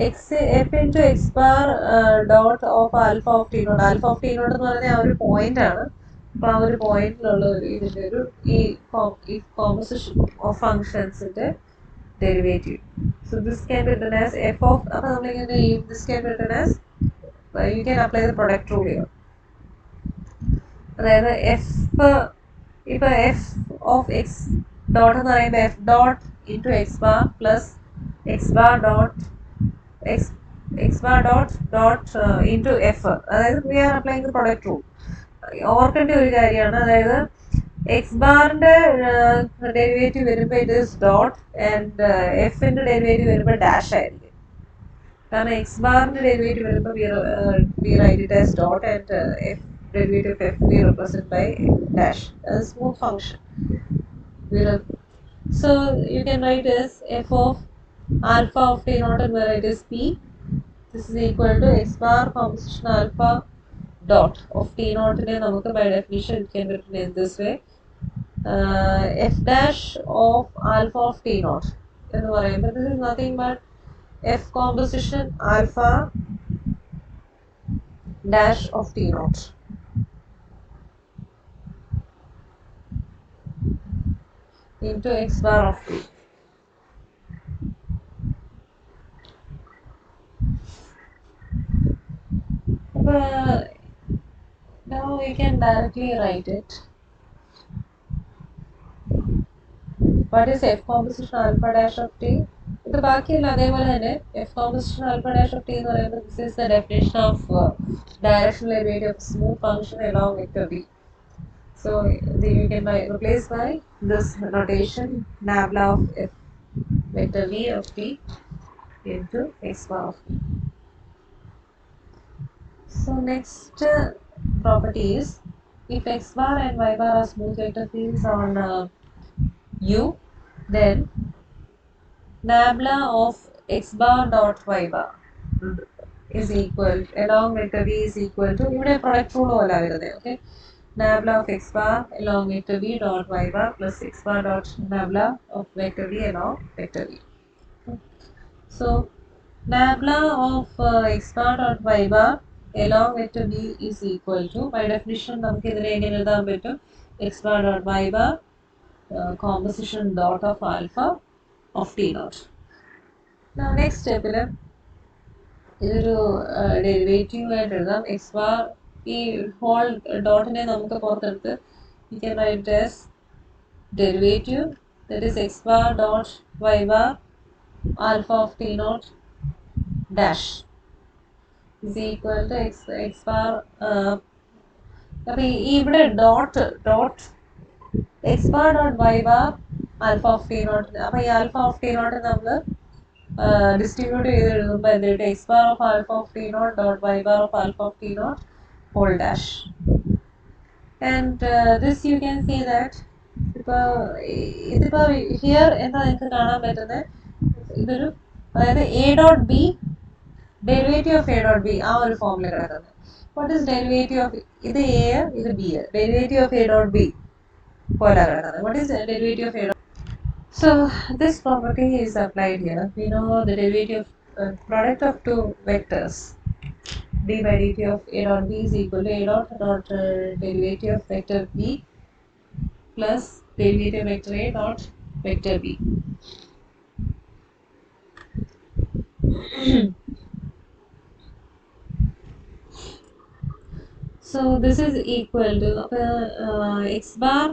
f into x bar dot of alpha of t naught. Alpha of t naught എന്ന് പറയുന്നത് ആ ഒരു point ആണ്. അപ്പോൾ ആ ഒരു പോയിന്റിലുള്ള ഒരു ഇതിൻ്റെ ഒരു ഈ കോമ്പോസിഷൻ ഓഫ് ഫങ്ഷൻസിന്റെ derivative. So this can be written as f of അപ്പോൾ നമ്മളിങ്ങനെ this can be written as you can apply the product rule here. അതായത് ഇപ്പോൾ f of x dot എന്ന് പറയുമ്പോൾ f dot into x bar plus x bar dot into f. അതായത് we are applying the product rule. ഓർക്കേണ്ട ഒരു കാര്യമാണ്. അതായത് X ബാറിന്റെ ഡെറിവേറ്റീവ് വരുമ്പോൾ ഇറ്റ് ഈസ് ഡോട്ട് ആൻഡ് എഫിന്റെ ഡെറിവേറ്റീവ് വരുമ്പോൾ ഡാഷ് ആയിരിക്കും. കാരണം എക്സ് ബാറിന്റെ ഡെറിവേറ്റീവ് വരുമ്പോൾ we write it as dot and f derivative of f we represent by dash. A smooth function. So you can write as f of alpha of t naught and where it is p. This is equal to x bar composition alpha dot of t naught നെ നമുക്ക് by definition it can be written in this way. F dash of alpha of t naught എന്ന് പറയുമ്പോൾ this is nothing but f composition alpha dash of t naught into x bar of t. Now we can directly write it. What is f composition alpha dash of t? ഇത് ബാക്കിയല്ല അതേപോലെ തന്നെ f composition alpha dash of t എന്ന് പറയുന്നത് this is the definition of directional derivative of smooth function along vector v. So you can replace by this notation nabla of f vector v of t into x bar of t. So next property is if x bar and y bar are smooth vector fields on U, then nabla of x bar dot y bar is equal along vector v is equal to ഇവിടെ product rule പോലെ വരുന്നത്. Okay, nabla of x bar along vector v dot y bar plus x bar dot nabla of vector v along vector v. So nabla of x bar dot y bar along vector v is equal to by definition നമുക്ക് ഇതിനെ എങ്ങനെ എഴുതാൻ പറ്റും x bar dot y bar composition dot of alpha of t naught. Now next step ഇതൊരു derivative ആയിട്ട് എഴുതാം. X bar ഈ whole ഡോട്ടിനെ നമുക്ക് പുറത്തെടുത്ത് you can write it as derivative that is x bar dot y bar alpha of t naught dash is equal to x bar അപ്പോൾ ഇവിടെ dot x bar dot y bar alpha of t naught. അപ്പോൾ ഈ alpha of t naught നമ്മൾ distribute ചെയ്ത് എഴുതുമ്പോൾ എന്തിട്ട് x bar of alpha of t naught dot y bar of alpha of t naught whole dash. And this you can see that ഇതിപ്പോൾ here എന്താ നിങ്ങൾക്ക് കാണാൻ പറ്റുന്നത് ഇതൊരു അതായത് A dot B derivative of A dot B ആ ഒരു ഫോമിൽ കിടക്കുന്നത്. വാട്ട് ഇസ് ഡെറിവേറ്റീവ് ഓഫ് ഇത് എ ഇത് B derivative of A dot B പോലെ കിടക്കുന്നത്. What is derivative of A dot. So this property is applied here. We know the derivative of product of two vectors d by dt of a dot b is equal to a dot derivative of vector b plus derivative vector a dot vector b. So this is equal to x bar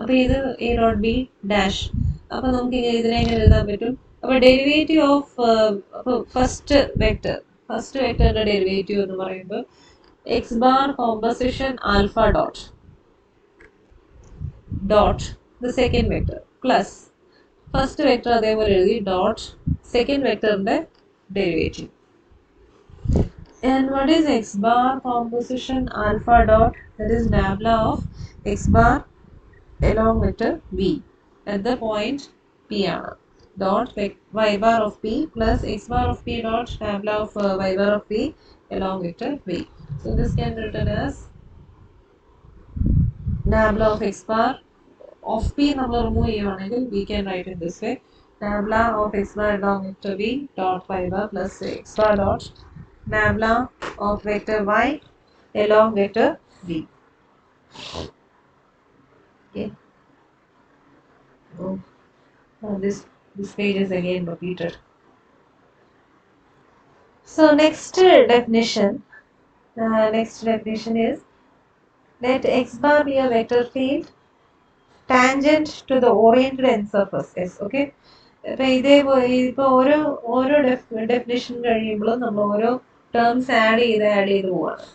അപ്പോൾ ഇത് a dot b dash. അപ്പോൾ നമുക്ക് ഇതിനെ എങ്ങനെ എഴുതാൻ പറ്റും? അപ്പോൾ derivative of അപ്പോൾ ഫസ്റ്റ് വെക്ടറിന്റെ ഡെറിവേറ്റീവ് എന്ന് പറയുമ്പോൾ X bar composition alpha dot the second vector plus first vector അതേപോലെ എഴുതി ഡോട്ട് സെക്കൻഡ് വെക്ടറിന്റെ derivative. And what is x bar composition alpha dot? That is nabla of x bar along vector v at the point p dot y bar of p plus x bar of p dot nabla of y bar of p along vector v. So this can be written as nabla of x bar of p number remove we can write it this way. Nabla of x bar along vector v dot y bar plus x bar dot nabla of vector y along vector v. Okay. This page is again repeated. So next definition is let x bar be a vector field tangent to the oriented end surface S. Okay. അപ്പോൾ ഇപ്പോൾ ഓരോ definition കഴിയുമ്പോഴും നമ്മൾ ഓരോ terms add ചെയ്ത് പോവാണ്.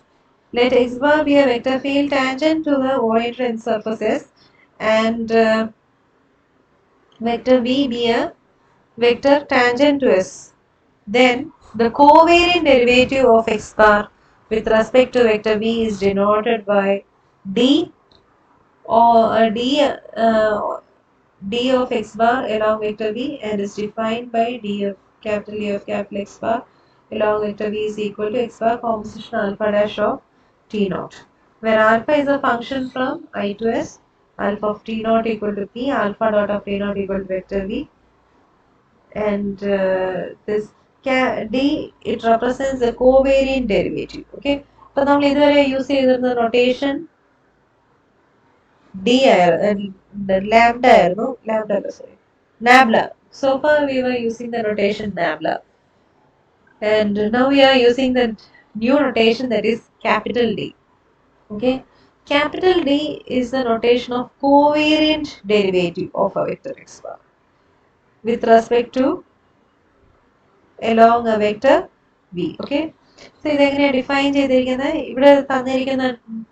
Let x bar be a vector field tangent to the oriented end surface S and vector v be a vector tangent to S. Then the covariant derivative of x bar with respect to vector v is denoted by d or d of x bar along vector v and is defined by d of capital E of capital X bar along vector v is equal to x bar composition alpha dash of t naught, where alpha is a function from I to s, alpha of t naught equal to p, alpha dot of t naught equal to vector v, and this d it represents the covariant derivative. Okay, അപ്പോൾ നമ്മൾ ഇതുവരെ use ചെയ്തിരുന്ന notation d nabla. So far we were using the notation nabla, and now we are using the new notation that is capital D. Okay, capital D is the notation of covariant derivative of a vector x bar with respect to along a vector v. Okay, so ഇതെങ്ങനെയാണ് define ചെയ്തിരിക്കുന്നത്? ഇവിടെ തന്നിരിക്കുന്ന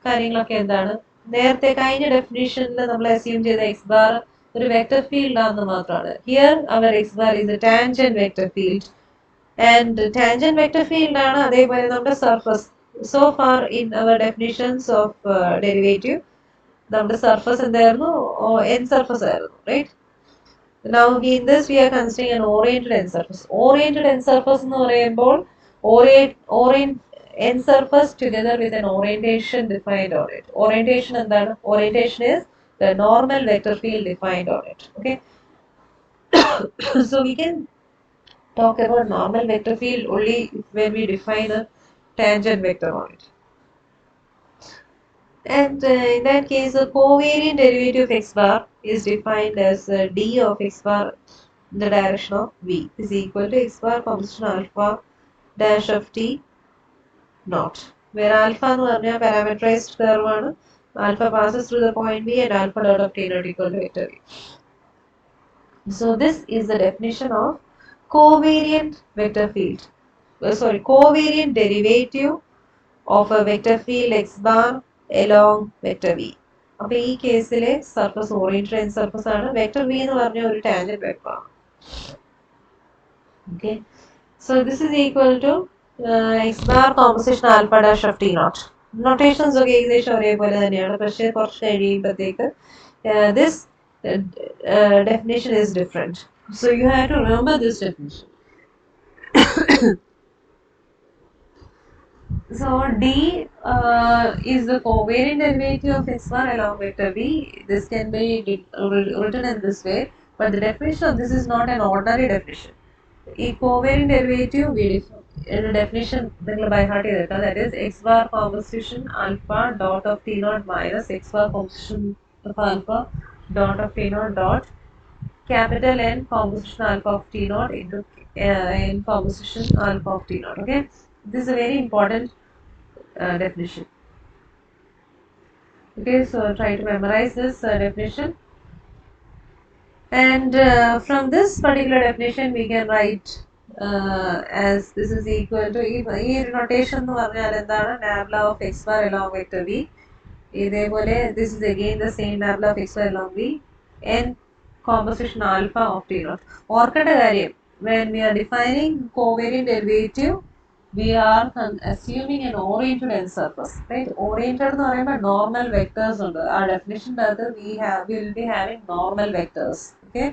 കാര്യങ്ങളൊക്കെ എന്താണ്? നേരത്തെ കഴിഞ്ഞ ഡെഫിനിഷനിൽ നമ്മൾ assume ചെയ്ത എക്സ് ബാർ ഒരു വെക്ടർ ഫീൽഡ് ആണെന്ന് മാത്രമാണ്. Here our X bar is a tangent vector field and tangent vector field ആണ് അതേപോലെ നമ്മുടെ surface. So far in our definitions of derivative നമ്മുടെ സർഫസ് എന്തായിരുന്നു? എൻ സർഫസ് ആയിരുന്നു, right? Now in this we are considering an oriented end surface. Oriented end surface എന്ന് പറയുമ്പോൾ end surface together with an orientation defined on it. Orientation എന്താണ്? Orientation is the normal vector field defined on it. Okay. So we can talk about normal vector field only when we define a tangent vector on it. And in that case, the covariant derivative of x bar is defined as d of x bar in the direction of v is equal to x bar composition alpha dash of t naught, where alpha എന്ന് പറഞ്ഞാൽ parameterized curve ആണ്. Alpha passes through the point v and alpha dot of t naught equal to vector v. So this is the definition of covariant vector field. Covariant derivative of a vector field x bar along vector v. അപ്പോൾ ഈ കേസിലെ surface oriented end surface ആണ്. Vector v എന്ന് പറഞ്ഞ ഒരു tangent vector ആണ്. Okay, so this is equal to x bar composition alpha dash of t naught. Notations ഒക്കെ ഏകദേശം ഒരേപോലെ തന്നെയാണ്, പക്ഷേ കുറച്ച് കഴിയുമ്പോഴത്തേക്ക് this definition is different. So you have to remember this definition. So D is the covariant derivative of x bar along vector v. This can be written in this way, but the definition of this is not an ordinary definition. ഈ covariant derivative the definition നിങ്ങൾ by heart ചെയ്തെടുക്കുക. That is x bar composition alpha dot of t naught minus x bar composition of alpha dot of t naught dot capital N composition alpha of t naught into n composition alpha of t naught. Okay, this is a very important definition. Okay, so try to memorize this definition. And from this particular definition, we can write as this is equal to ഈ notation എന്ന് പറഞ്ഞാൽ എന്താണ് nabla of x bar along vector v. ഇതേപോലെ this is again the same nabla of x bar along v n composition alpha of t naught. ഓർക്കേണ്ട കാര്യം when we are defining covariant derivative, we are assuming an oriented n surface, right? Oriented എന്ന് പറയുമ്പോൾ normal vectors ഉണ്ട്. Our definition that we will be having normal vectors. Okay.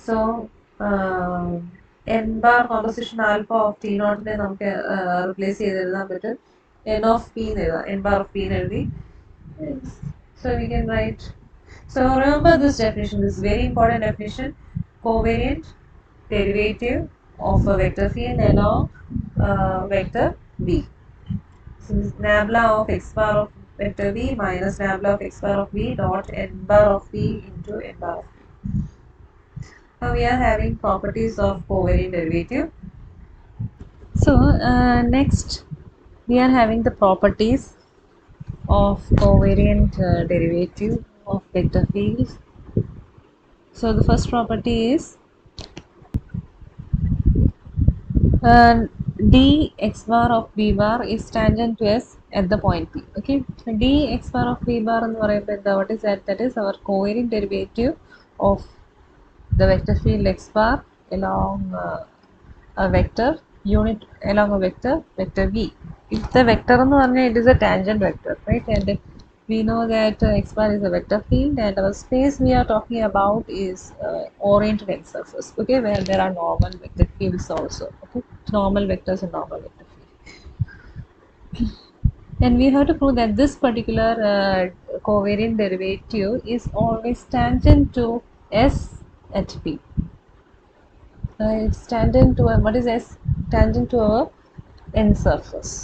So n bar composition alpha of t naught ne നമുക്ക് replace ചെയ്തെഴുതാൻ പറ്റും n of p എന്ന് എഴുതാം n bar of p എന്ന് എഴുതി. So we can write. So remember this definition. This is very important definition. Covariant derivative of a vector field along vector v. So this is nabla of x bar of vector v minus nabla of x bar of v dot n bar of v into n bar of v. Now we are having properties of covariant derivative. So next we are having the properties of covariant derivative of vector fields. So the first property is d x bar of b bar is tangent to s at the point p. Okay, d x bar of b bar എന്ന് പറയുമ്പോൾ what is that? That is our covariant derivative of the vector field x bar along a vector unit along a vector v. If the vector എന്ന് പറഞ്ഞാൽ it is a tangent vector, right? And we know that x bar is a vector field, and our space we are talking about is oriented n surface. Okay, where there are normal vector fields also. Okay, normal vectors and normal vector field. And we have to prove that this particular covariant derivative is always tangent to s at p. It's tangent to what is s? Tangent to our n surface.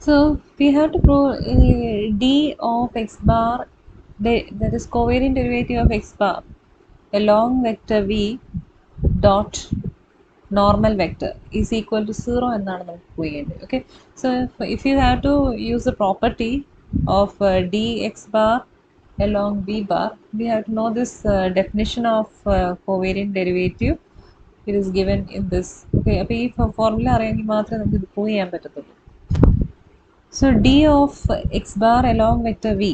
So we have to prove d of x bar, that is covariant derivative of x bar along vector v dot normal vector is equal to 0 എന്നാണ് നമുക്ക് prove ചെയ്യേണ്ടത്. Okay, so if you have to use the property of dx bar along v bar, we have to know this definition of covariant derivative. It is given in this. Okay, അപ്പോൾ ഈ formula അറിയാമെങ്കിൽ മാത്രമേ നമുക്ക് ഇത് prove ചെയ്യാൻ പറ്റത്തുള്ളൂ. So d of x bar along vector v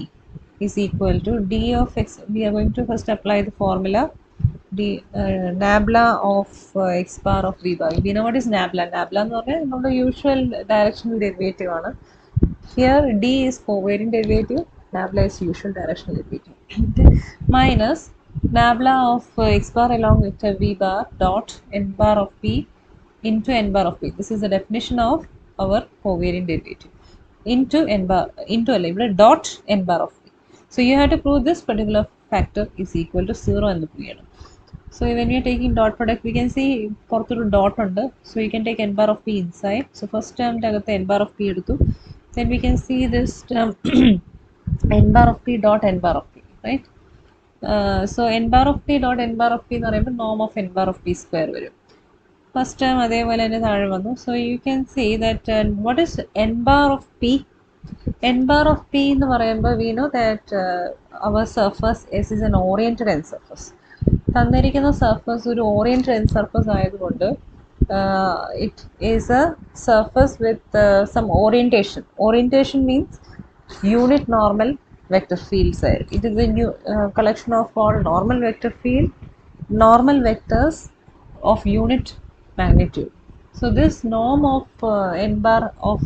is equal to d of x. We are going to first apply the formula d nabla of x bar of v bar. We know what is nabla. Nabla എന്ന് പറഞ്ഞാൽ നമ്മുടെ usual directional derivative ആണ്. Here d is covariant derivative, nabla is usual directional derivative. Minus nabla of x bar along vector v bar dot n bar of p into n bar of p. This is the definition of our covariant derivative. Into n bar into a label dot n bar of p. So you have to prove this particular factor is equal to 0 and the period. So when we are taking dot product, we can see പുറത്തൊരു dot ഉണ്ട്. So you can take n bar of p inside. So first term അകത്ത് n bar of p എടുത്തു. Then we can see this term n bar of p dot n bar of p, right? So n bar of p dot n bar of p എന്ന് പറയുമ്പോൾ norm of n bar of p square വരും. First term അതേപോലെ തന്നെ താഴെ വന്നു. So you can see that what is n bar of p? N bar of p എന്ന് പറയുമ്പോൾ we know that our surface S is an oriented n surface. തന്നിരിക്കുന്ന surface ഒരു oriented n surface ആയതുകൊണ്ട് it is a surface with some orientation. Orientation means unit normal vector fields. It is a new collection of all normal vector field, normal vectors of unit magnitude. So this norm of n bar of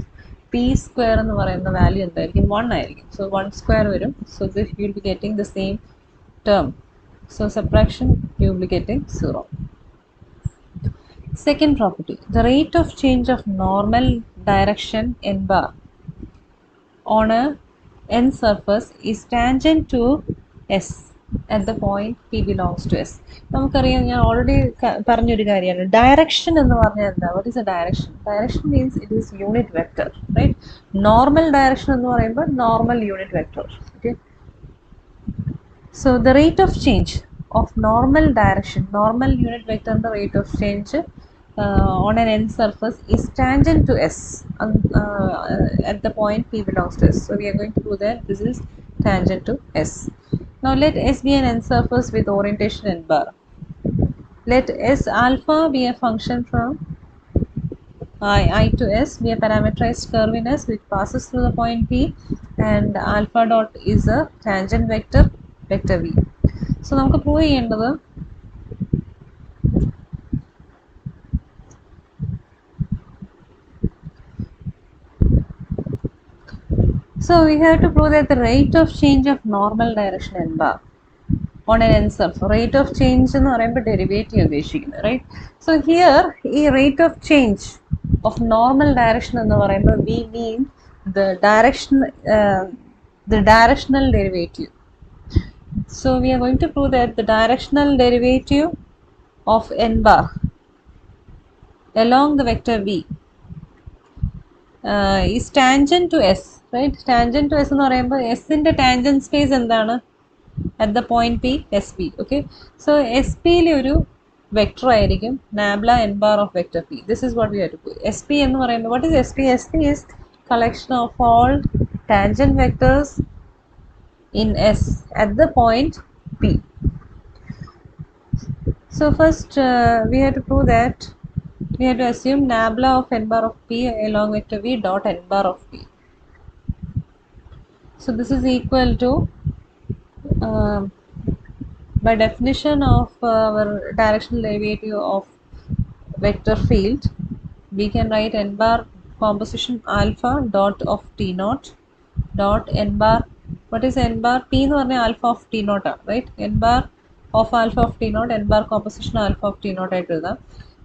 P square എന്ന് പറയുന്ന value എന്തായിരിക്കും? 1 ആയിരിക്കും. So 1 square വരും. So this you will be getting the same term. So subtraction you will be getting 0. Second property, the rate of change of normal direction n bar on a n surface is tangent to s at the point p belongs to s. നമുക്കറിയാം, ഞാൻ already പറഞ്ഞൊരു കാര്യമാണ്, direction എന്ന് പറഞ്ഞാൽ എന്താ? What is a direction? Direction means it is unit vector, right? Normal direction എന്ന് പറയുമ്പോൾ normal unit vector. Okay, so the rate of change of normal direction, normal unit vector the rate of change on an n surface is tangent to s at the point p belongs to s. So we are going to prove that this is tangent to s. Now let s be an n surface with orientation n bar. Let s alpha be a function from I to s, be a parameterized curve in s which passes through the point p, and alpha dot is a tangent vector, vector v. So നമുക്ക് prove ചെയ്യേണ്ടത്, so we have to prove that the rate of change of normal direction n bar on an n surface, rate of change എന്ന് പറയുമ്പോൾ derivative ഉദ്ദേശിക്കുന്നത്, right? So here ഈ rate of change of normal direction എന്ന് പറയുമ്പോൾ we mean the direction, the directional derivative. So we are going to prove that the directional derivative of n bar along the vector v is tangent to s, right? Tangent to s എന്ന് പറയുമ്പോൾ s ന്റെ tangent space എന്താണ്? At the point p, sp. Okay, so sp ലെ ഒരു vector ആയിരിക്കും nabla n bar of vector p. This is what we have to prove. sp എന്ന് പറയുമ്പോൾ, what is sp? sp is collection of all tangent vectors in s at the point p. So first we have to prove that we have to assume nabla of n bar of p along vector v dot n bar of p. So this is equal to, by definition of our directional derivative of vector field, we can write n bar composition alpha dot of t naught dot n bar. What is n bar? P എന്ന് പറഞ്ഞാൽ alpha of t naught ആണ്, right? n bar of alpha of t naught, n bar composition alpha of t naught ആയിട്ട് എഴുതാം.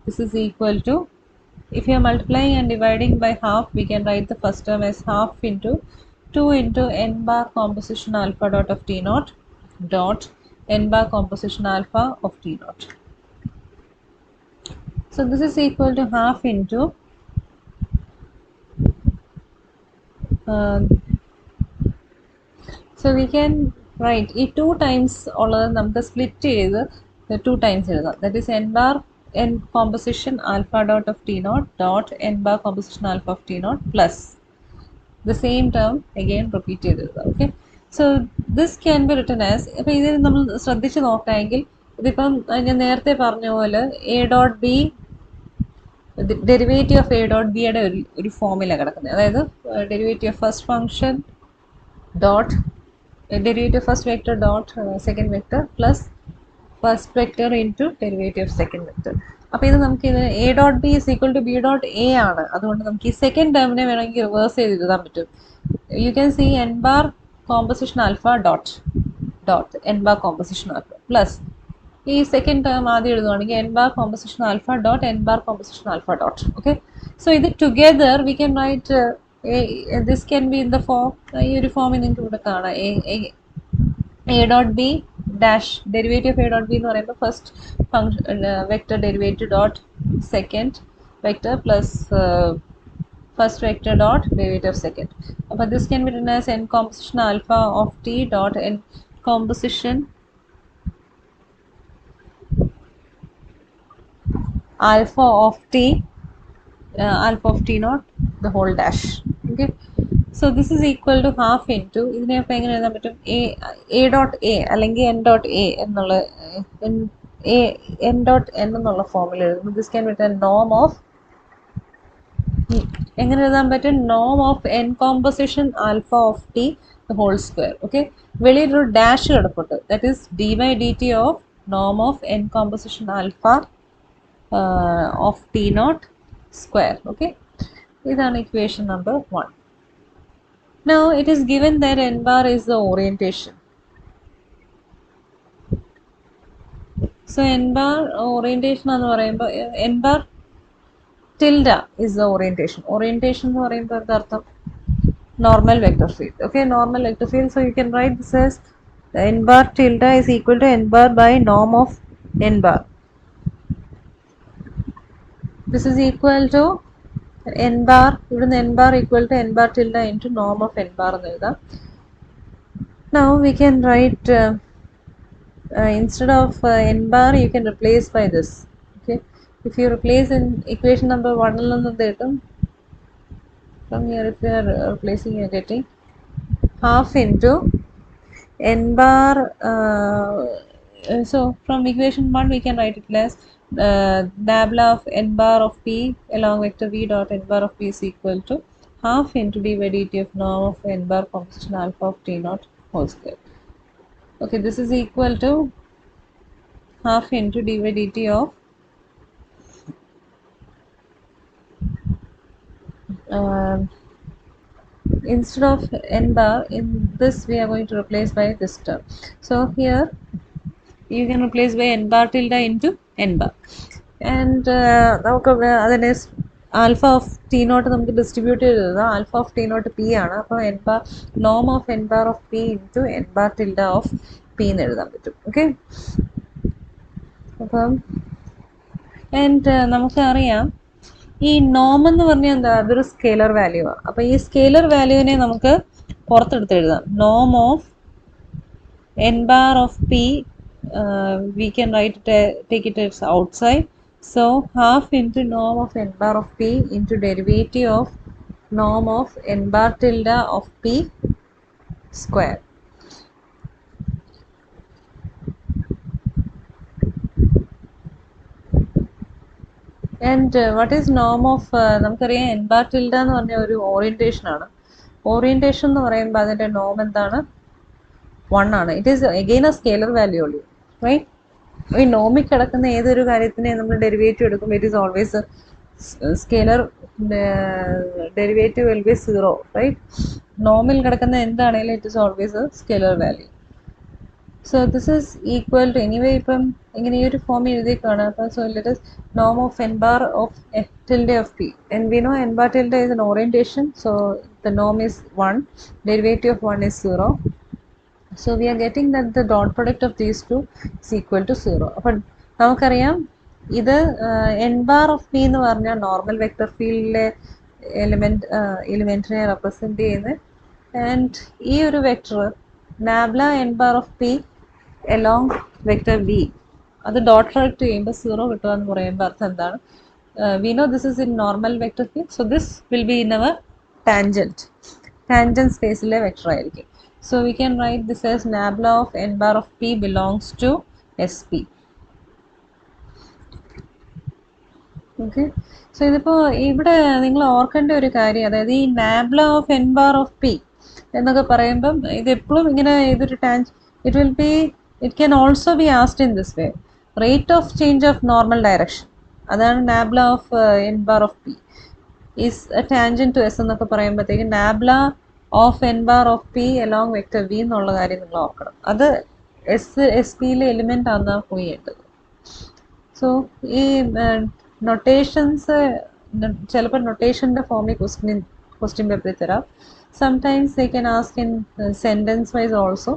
This is equal to, if you are multiplying and dividing by half, we can write the first term as half into 2 into n bar composition alpha dot of t naught dot n bar composition alpha of t naught. So this is equal to half into so we can write ഈ 2 times ഉള്ളത് നമുക്ക് split ചെയ്ത് 2 times എഴുതാം. That is n bar n composition alpha dot of t naught dot n bar composition alpha of t naught plus the same term again repeat ചെയ്ത് എഴുതാം. Okay, so this can be written as, അപ്പോൾ ഇതിൽ നമ്മൾ ശ്രദ്ധിച്ച് നോക്കാമെങ്കിൽ ഇതിപ്പം ഞാൻ നേരത്തെ പറഞ്ഞ പോലെ a dot b, derivative of A dot ബിയുടെ ഒരു ഫോമിലാണ് കിടക്കുന്നത്. അതായത് derivative of first function dot derivative first vector dot second vector plus first vector into derivative of second vector. അപ്പോൾ ഇത് നമുക്ക് ഇത് A dot B is equal to B dot A ആണ്. അതുകൊണ്ട് നമുക്ക് ഈ സെക്കൻഡ് ടേമിനെ വേണമെങ്കിൽ റിവേഴ്സ് ചെയ്ത് എഴുതാൻ പറ്റും. You can see N bar composition alpha dot dot N bar composition alpha plus ഈ സെക്കൻഡ് ടേം ആദ്യം എഴുതുവാണെങ്കിൽ N bar composition alpha dot N bar composition alpha dot. Okay, so ഇത് together we can write this can be in the form, ഈ ഒരു ഫോമിൽ നിങ്ങൾക്ക് ഇവിടെ കാണാം. A dot B dash derivative of A dot B എന്ന് പറയുമ്പോൾ first function vector derivative dot second vector plus first vector dot derivative of second. അപ്പോൾ this can be written as N composition alpha of T dot N composition alpha of t alpha of t naught the whole dash. Okay, so this is equal to half into ഇതിനെ അപ്പോൾ എങ്ങനെ എഴുതാൻ പറ്റും? a dot a അല്ലെങ്കിൽ n dot a എന്നുള്ള n dot n എന്നുള്ള ഫോമിൽ എഴുതുന്നു. ദിസ് ക്യാൻ ബി നോം ഓഫ്, എങ്ങനെ എഴുതാൻ പറ്റും? നോം of n composition alpha of T the whole square. Okay, വെളിയിലൊരു ഡാഷ് കിടപ്പുണ്ട്. That is d by dt of നോം of n composition alpha of t naught square. Okay, ഇതാണ് equation number 1. Now it is given that n bar is the orientation. So n bar orientation എന്ന് പറയുമ്പോൾ n bar tilde is the orientation. Orientation എന്ന് പറയുമ്പോൾ എന്താ അർത്ഥം? Normal vector field. Okay, normal vector field. So you can write this as n bar tilde is equal to n bar by norm of n bar. This is equal to n bar, ഇവിടുന്ന് n bar equal to n bar tilde into norm of n bar എന്ന് എഴുതാം. Now we can write instead of n bar you can replace by this. Okay, if you replace in equation number 1 ൽ നിന്ന് എന്ത് കിട്ടും? From here if you are replacing you are getting half into n bar. So from equation 1 we can write it as nabla of n bar of p along vector v dot n bar of p is equal to half into d by dt of norm of n bar composition alpha of t naught whole square. Okay, this is equal to half into d by dt of instead of n bar, in this we are going to replace by this term. So here you can replace by n bar tilde into n bar, and നമുക്ക് അതിനെ alpha of T naught നമുക്ക് distribute ചെയ്തത് alpha of T naught P ആണ്. അപ്പോൾ N bar നോം of N bar of P into N bar tilde of P എന്ന് എഴുതാൻ പറ്റും. ഓക്കെ, അപ്പം ആൻഡ് നമുക്കറിയാം ഈ നോം എന്ന് പറഞ്ഞാൽ എന്താ, അതൊരു സ്കെയിലർ വാല്യൂ ആണ്. അപ്പോൾ ഈ സ്കെയിലർ വാല്യൂവിനെ നമുക്ക് പുറത്തെടുത്ത് എഴുതാം. നോം of n bar of p, we can write it, take it as outside. So half into norm of n bar of p into derivative of norm of n bar tilde of p square. And what is norm of നമുക്കറിയാം n bar tilde എന്ന് പറഞ്ഞ ഒരു orientation ആണ്. Orientation എന്ന് പറയുമ്പോൾ അതിൻ്റെ നോം എന്താണ്? 1 ആണ്. It is again a scalar value ഉള്ളൂ, റൈറ്റ്? ഈ നോമിൽ കിടക്കുന്ന ഏതൊരു കാര്യത്തിനെ നമ്മൾ ഡെറിവേറ്റീവ് എടുക്കുമ്പോൾ it is always scalar derivative will be 0, right? നോമിൽ കിടക്കുന്ന എന്താണെങ്കിലും it is always a scalar value. So this is equal to anyway ഇപ്പം ഇങ്ങനെ ഈ ഒരു ഫോം എഴുതിയേക്കാണ്. അപ്പം so let us norm of n bar of tilde of p, and we know n bar tilde is an orientation, so the norm is 1, derivative of 1 is 0. So we are getting that the dot product of these two is equal to 0. അപ്പം നമുക്കറിയാം ഇത് n bar of p എന്ന് പറഞ്ഞാൽ normal vector ഫീൽഡിലെ എലിമെൻറ്റിനെ represent ചെയ്യുന്നത്. And ഈ ഒരു vector nabla n bar of p along vector v, അത് ഡോട്ട് പ്രൊഡക്റ്റ് ചെയ്യുമ്പോൾ 0 കിട്ടുക എന്ന് പറയുമ്പോൾ അർത്ഥം എന്താണ്? We know this is in normal vector field, so this will be in our tangent സ്പേസിലെ വെക്ടർ ആയിരിക്കും. So we can write this as nabla of n bar of p belongs to sp. Okay, so ഇതിപ്പോൾ ഇവിടെ നിങ്ങൾ ഓർക്കേണ്ട ഒരു കാര്യം, അതായത് ഈ നാബ്ല of n bar of p എന്നൊക്കെ പറയുമ്പം ഇത് എപ്പോഴും ഇങ്ങനെ ഇതൊരു it can also be asked in this way, rate of change of normal direction. അതാണ് nabla of n bar of p is a tangent to S എന്നൊക്കെ പറയുമ്പോഴത്തേക്ക് nabla of n bar of p along vector v എന്നുള്ള കാര്യം നിങ്ങൾ ഓർക്കണം. അത് S പിയിലെ element ആണ് പോയി ചെയ്യേണ്ടത്. സോ ഈ നൊട്ടേഷൻസ് ചിലപ്പോൾ നൊട്ടേഷൻ്റെ ഫോമിൽ ക്വസ്റ്റ്യൻ പേപ്പറിൽ തരാം. Sometimes they can ask in sentence vice also.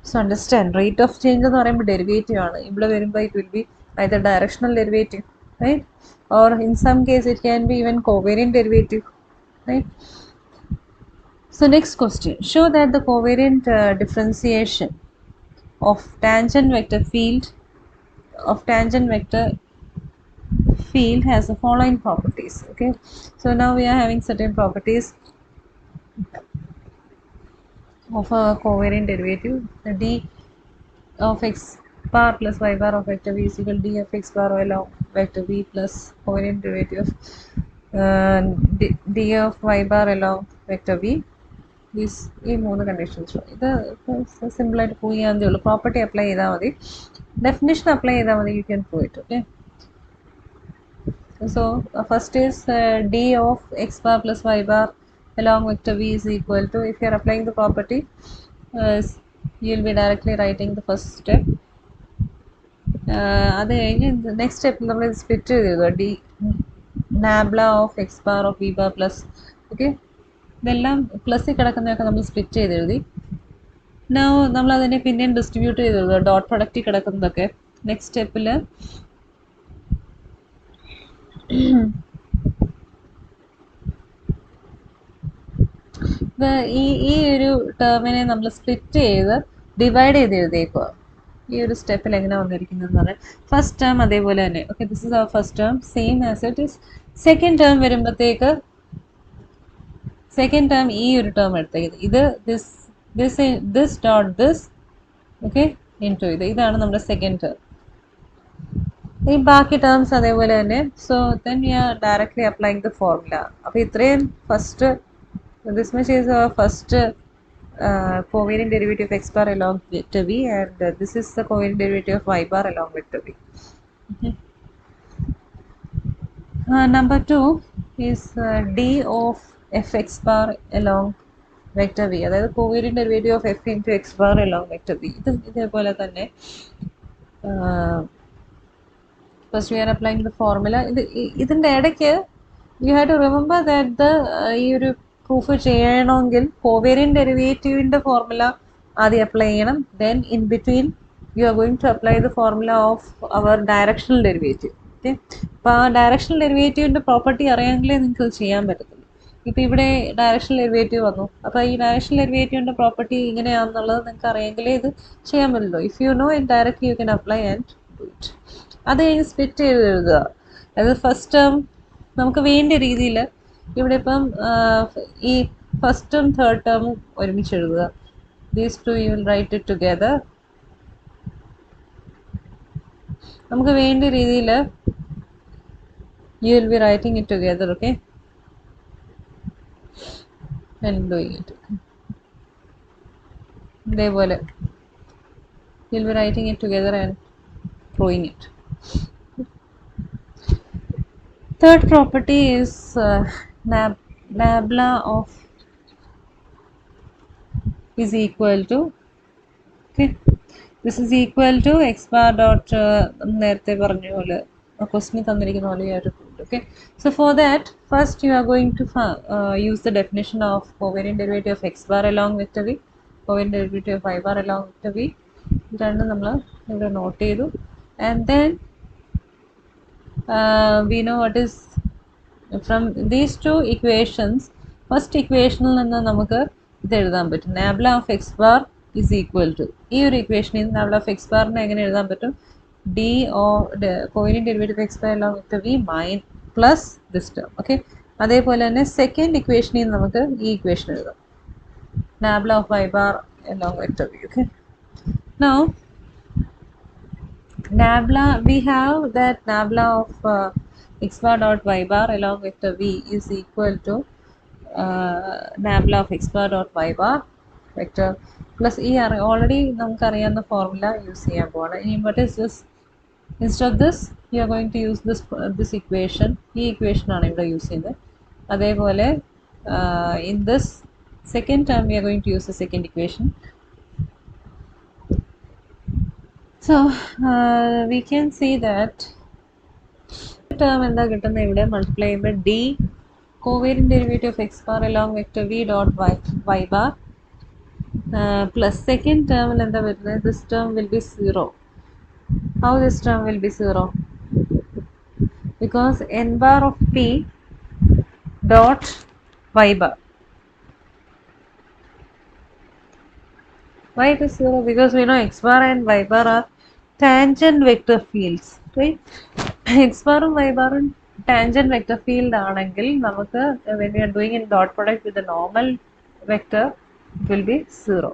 So understand, rate of change എന്ന് പറയുമ്പോൾ ഡെറിവേറ്റീവ് ആണ്. ഇവിടെ വരുമ്പോൾ it will be either directional derivative, right? Or in some case it can be even covariant derivative, right? So next question, show that the covariant differentiation of tangent vector field has the following properties. Okay, so now we are having certain properties of a covariant derivative. The d of x bar plus y bar of vector v is equal to d of x bar along vector v plus covariant derivative of d of y bar along vector v. ഈ 3 conditions ഇത് സിമ്പിളായിട്ട് prove ചെയ്യാവുന്നതേ ഉള്ളൂ. Property apply ചെയ്താൽ മതി, definition apply ചെയ്താൽ മതി, you can prove it. Okay, So first is d of x bar plus y bar along vector v is equal to, if you are applying the property, you will be directly writing the first step. അത് കഴിഞ്ഞ് next step നമ്മൾ split ചെയ്ത് എഴുതുക, D nabla of X bar of V bar plus. Okay, ഇതെല്ലാം പ്ലസ്സിൽ കിടക്കുന്നതൊക്കെ നമ്മൾ split ചെയ്ത് എഴുതി. നമ്മൾ അതിനെ പിന്നെയും ഡിസ്ട്രിബ്യൂട്ട് ചെയ്ത് എഴുതുക, ഡോട്ട് പ്രൊഡക്റ്റിൽ കിടക്കുന്നതൊക്കെ. നെക്സ്റ്റ് സ്റ്റെപ്പിൽ ഈ ഒരു ടേമിനെ നമ്മൾ സ്പ്ലിറ്റ് ചെയ്ത് ഡിവൈഡ് ചെയ്ത് എഴുതിയേക്കുക. ഈ ഒരു സ്റ്റെപ്പിൽ എങ്ങനെ വന്നിരിക്കുന്നതെന്ന് പറഞ്ഞാൽ ഫസ്റ്റ് ടേം അതേപോലെ തന്നെ. Okay, this is our first term, same as it is. Second term വരുമ്പോഴത്തേക്ക് സെക്കൻഡ് ടേം ഈ ഒരു ടേം എടുത്തേക്കുന്നത്, ഇത് this dot this, okay, into ഇതാണ് നമ്മുടെ സെക്കൻഡ് ടേം. ഈ ബാക്കി ടേംസ് അതേപോലെ തന്നെ. So then we are directly applying the formula. അപ്പോൾ ഇത്രയും first, this much is our first covariant derivative of x bar along vector v, and this is the covariant derivative of y bar along vector v. Okay. Number 2 is d of fx bar along vector v, അതായത് covariant derivative of f into x bar along vector v. ഇതേപോലെ തന്നെ first we are applying the formula. ഇതിൻ്റെ ഇടയ്ക്ക് you have to remember that ഈ ഒരു proof ചെയ്യണമെങ്കിൽ covariant ഡെറിവേറ്റീവിൻ്റെ formula ആദ്യം അപ്ലൈ ചെയ്യണം. Then in between you are going to apply the formula of our directional derivative. Okay, അപ്പോൾ ആ ഡയറക്ഷണൽ ഡെറിവേറ്റീവിൻ്റെ പ്രോപ്പർട്ടി അറിയാമെങ്കിലേ നിങ്ങൾക്ക് അത് ചെയ്യാൻ പറ്റത്തുള്ളൂ. ഇപ്പോൾ ഇവിടെ ഡയറക്ഷണൽ ഡെറിവേറ്റീവ് വന്നു, അപ്പോൾ ഈ ഡയറക്ഷണൽ ഡെറിവേറ്റീവിൻ്റെ പ്രോപ്പർട്ടി ഇങ്ങനെയാണെന്നുള്ളത് നിങ്ങൾക്ക് അറിയാമെങ്കിലേ ഇത് ചെയ്യാൻ പറ്റുള്ളൂ. If you know it directly you can apply and do it. അത് കഴിഞ്ഞ് സ്പ്ലിറ്റ് ചെയ്ത് എഴുതുക. അതായത് ഫസ്റ്റ് ടേം നമുക്ക് വേണ്ട രീതിയിൽ ഇവിടെ ഇപ്പം ഈ ഫസ്റ്റും തേർഡ് ടേമും ഒരുമിച്ച് എഴുതുക. These two you will write it together. നമുക്ക് വേണ്ട രീതിയിൽ you will be writing it together. Okay, and doing it ഇതേപോലെ. You will be writing it together and throwing it. Third property is nabla of is equal to, okay, this is equal to x bar dot നേരത്തെ പറഞ്ഞ പോലെ question തന്നിരിക്കുന്ന പോലെ you have to prove. Okay, so for that first you are going to use the definition of covariant derivative of x bar along vector v, covariant derivative of y bar along vector v. രണ്ടും നമ്മൾ ഇവിടെ not ചെയ്തു. And then we know what is from these two equations. First equationil നിന്ന് നമുക്ക് ഇത് എഴുതാൻ പറ്റും, nabla of x bar is equal to, ഈ ഒരു ഇക്വേഷനിൽ നിന്ന് nabla of x barനെ എങ്ങനെ എഴുതാൻ പറ്റും, d or covariant derivative of x bar along vector v plus this term. Okay, അതേപോലെ തന്നെ സെക്കൻഡ് ഇക്വേഷനിൽ നമുക്ക് ഈ ഇക്വേഷൻ എഴുതാം, nabla of y bar along vector v. Okay, now nabla, we have that nabla of x bar dot y bar along vector v is equal to nabla of x bar dot y bar vector plus e. Already നമുക്ക് അറിയാവുന്ന formula use ചെയ്യാൻ പോവാണ്. ഇനി what is this, instead of this you are going to use this equation. ഈ equation ആണ് ഇവിടെ use ചെയ്യുന്നത്. അതേപോലെ in this second term we are going to use the second equation. So we can see that term എന്താ കിട്ടുന്നത്, ഇവിടെ multiply ചെയ്യുമ്പോൾ d covariant derivative of x bar along vector v dot y bar plus second term എന്താ വരുന്നത്, this term will be 0. How this term will be 0? Because n bar of p dot y bar. Why it is 0? Because we know x bar and y bar are tangent vector fields, right? x bar ഉം y bar ഉം tangent vector field ആണെങ്കിൽ നമുക്ക് when we are doing in dot product with the normal vector it will be 0.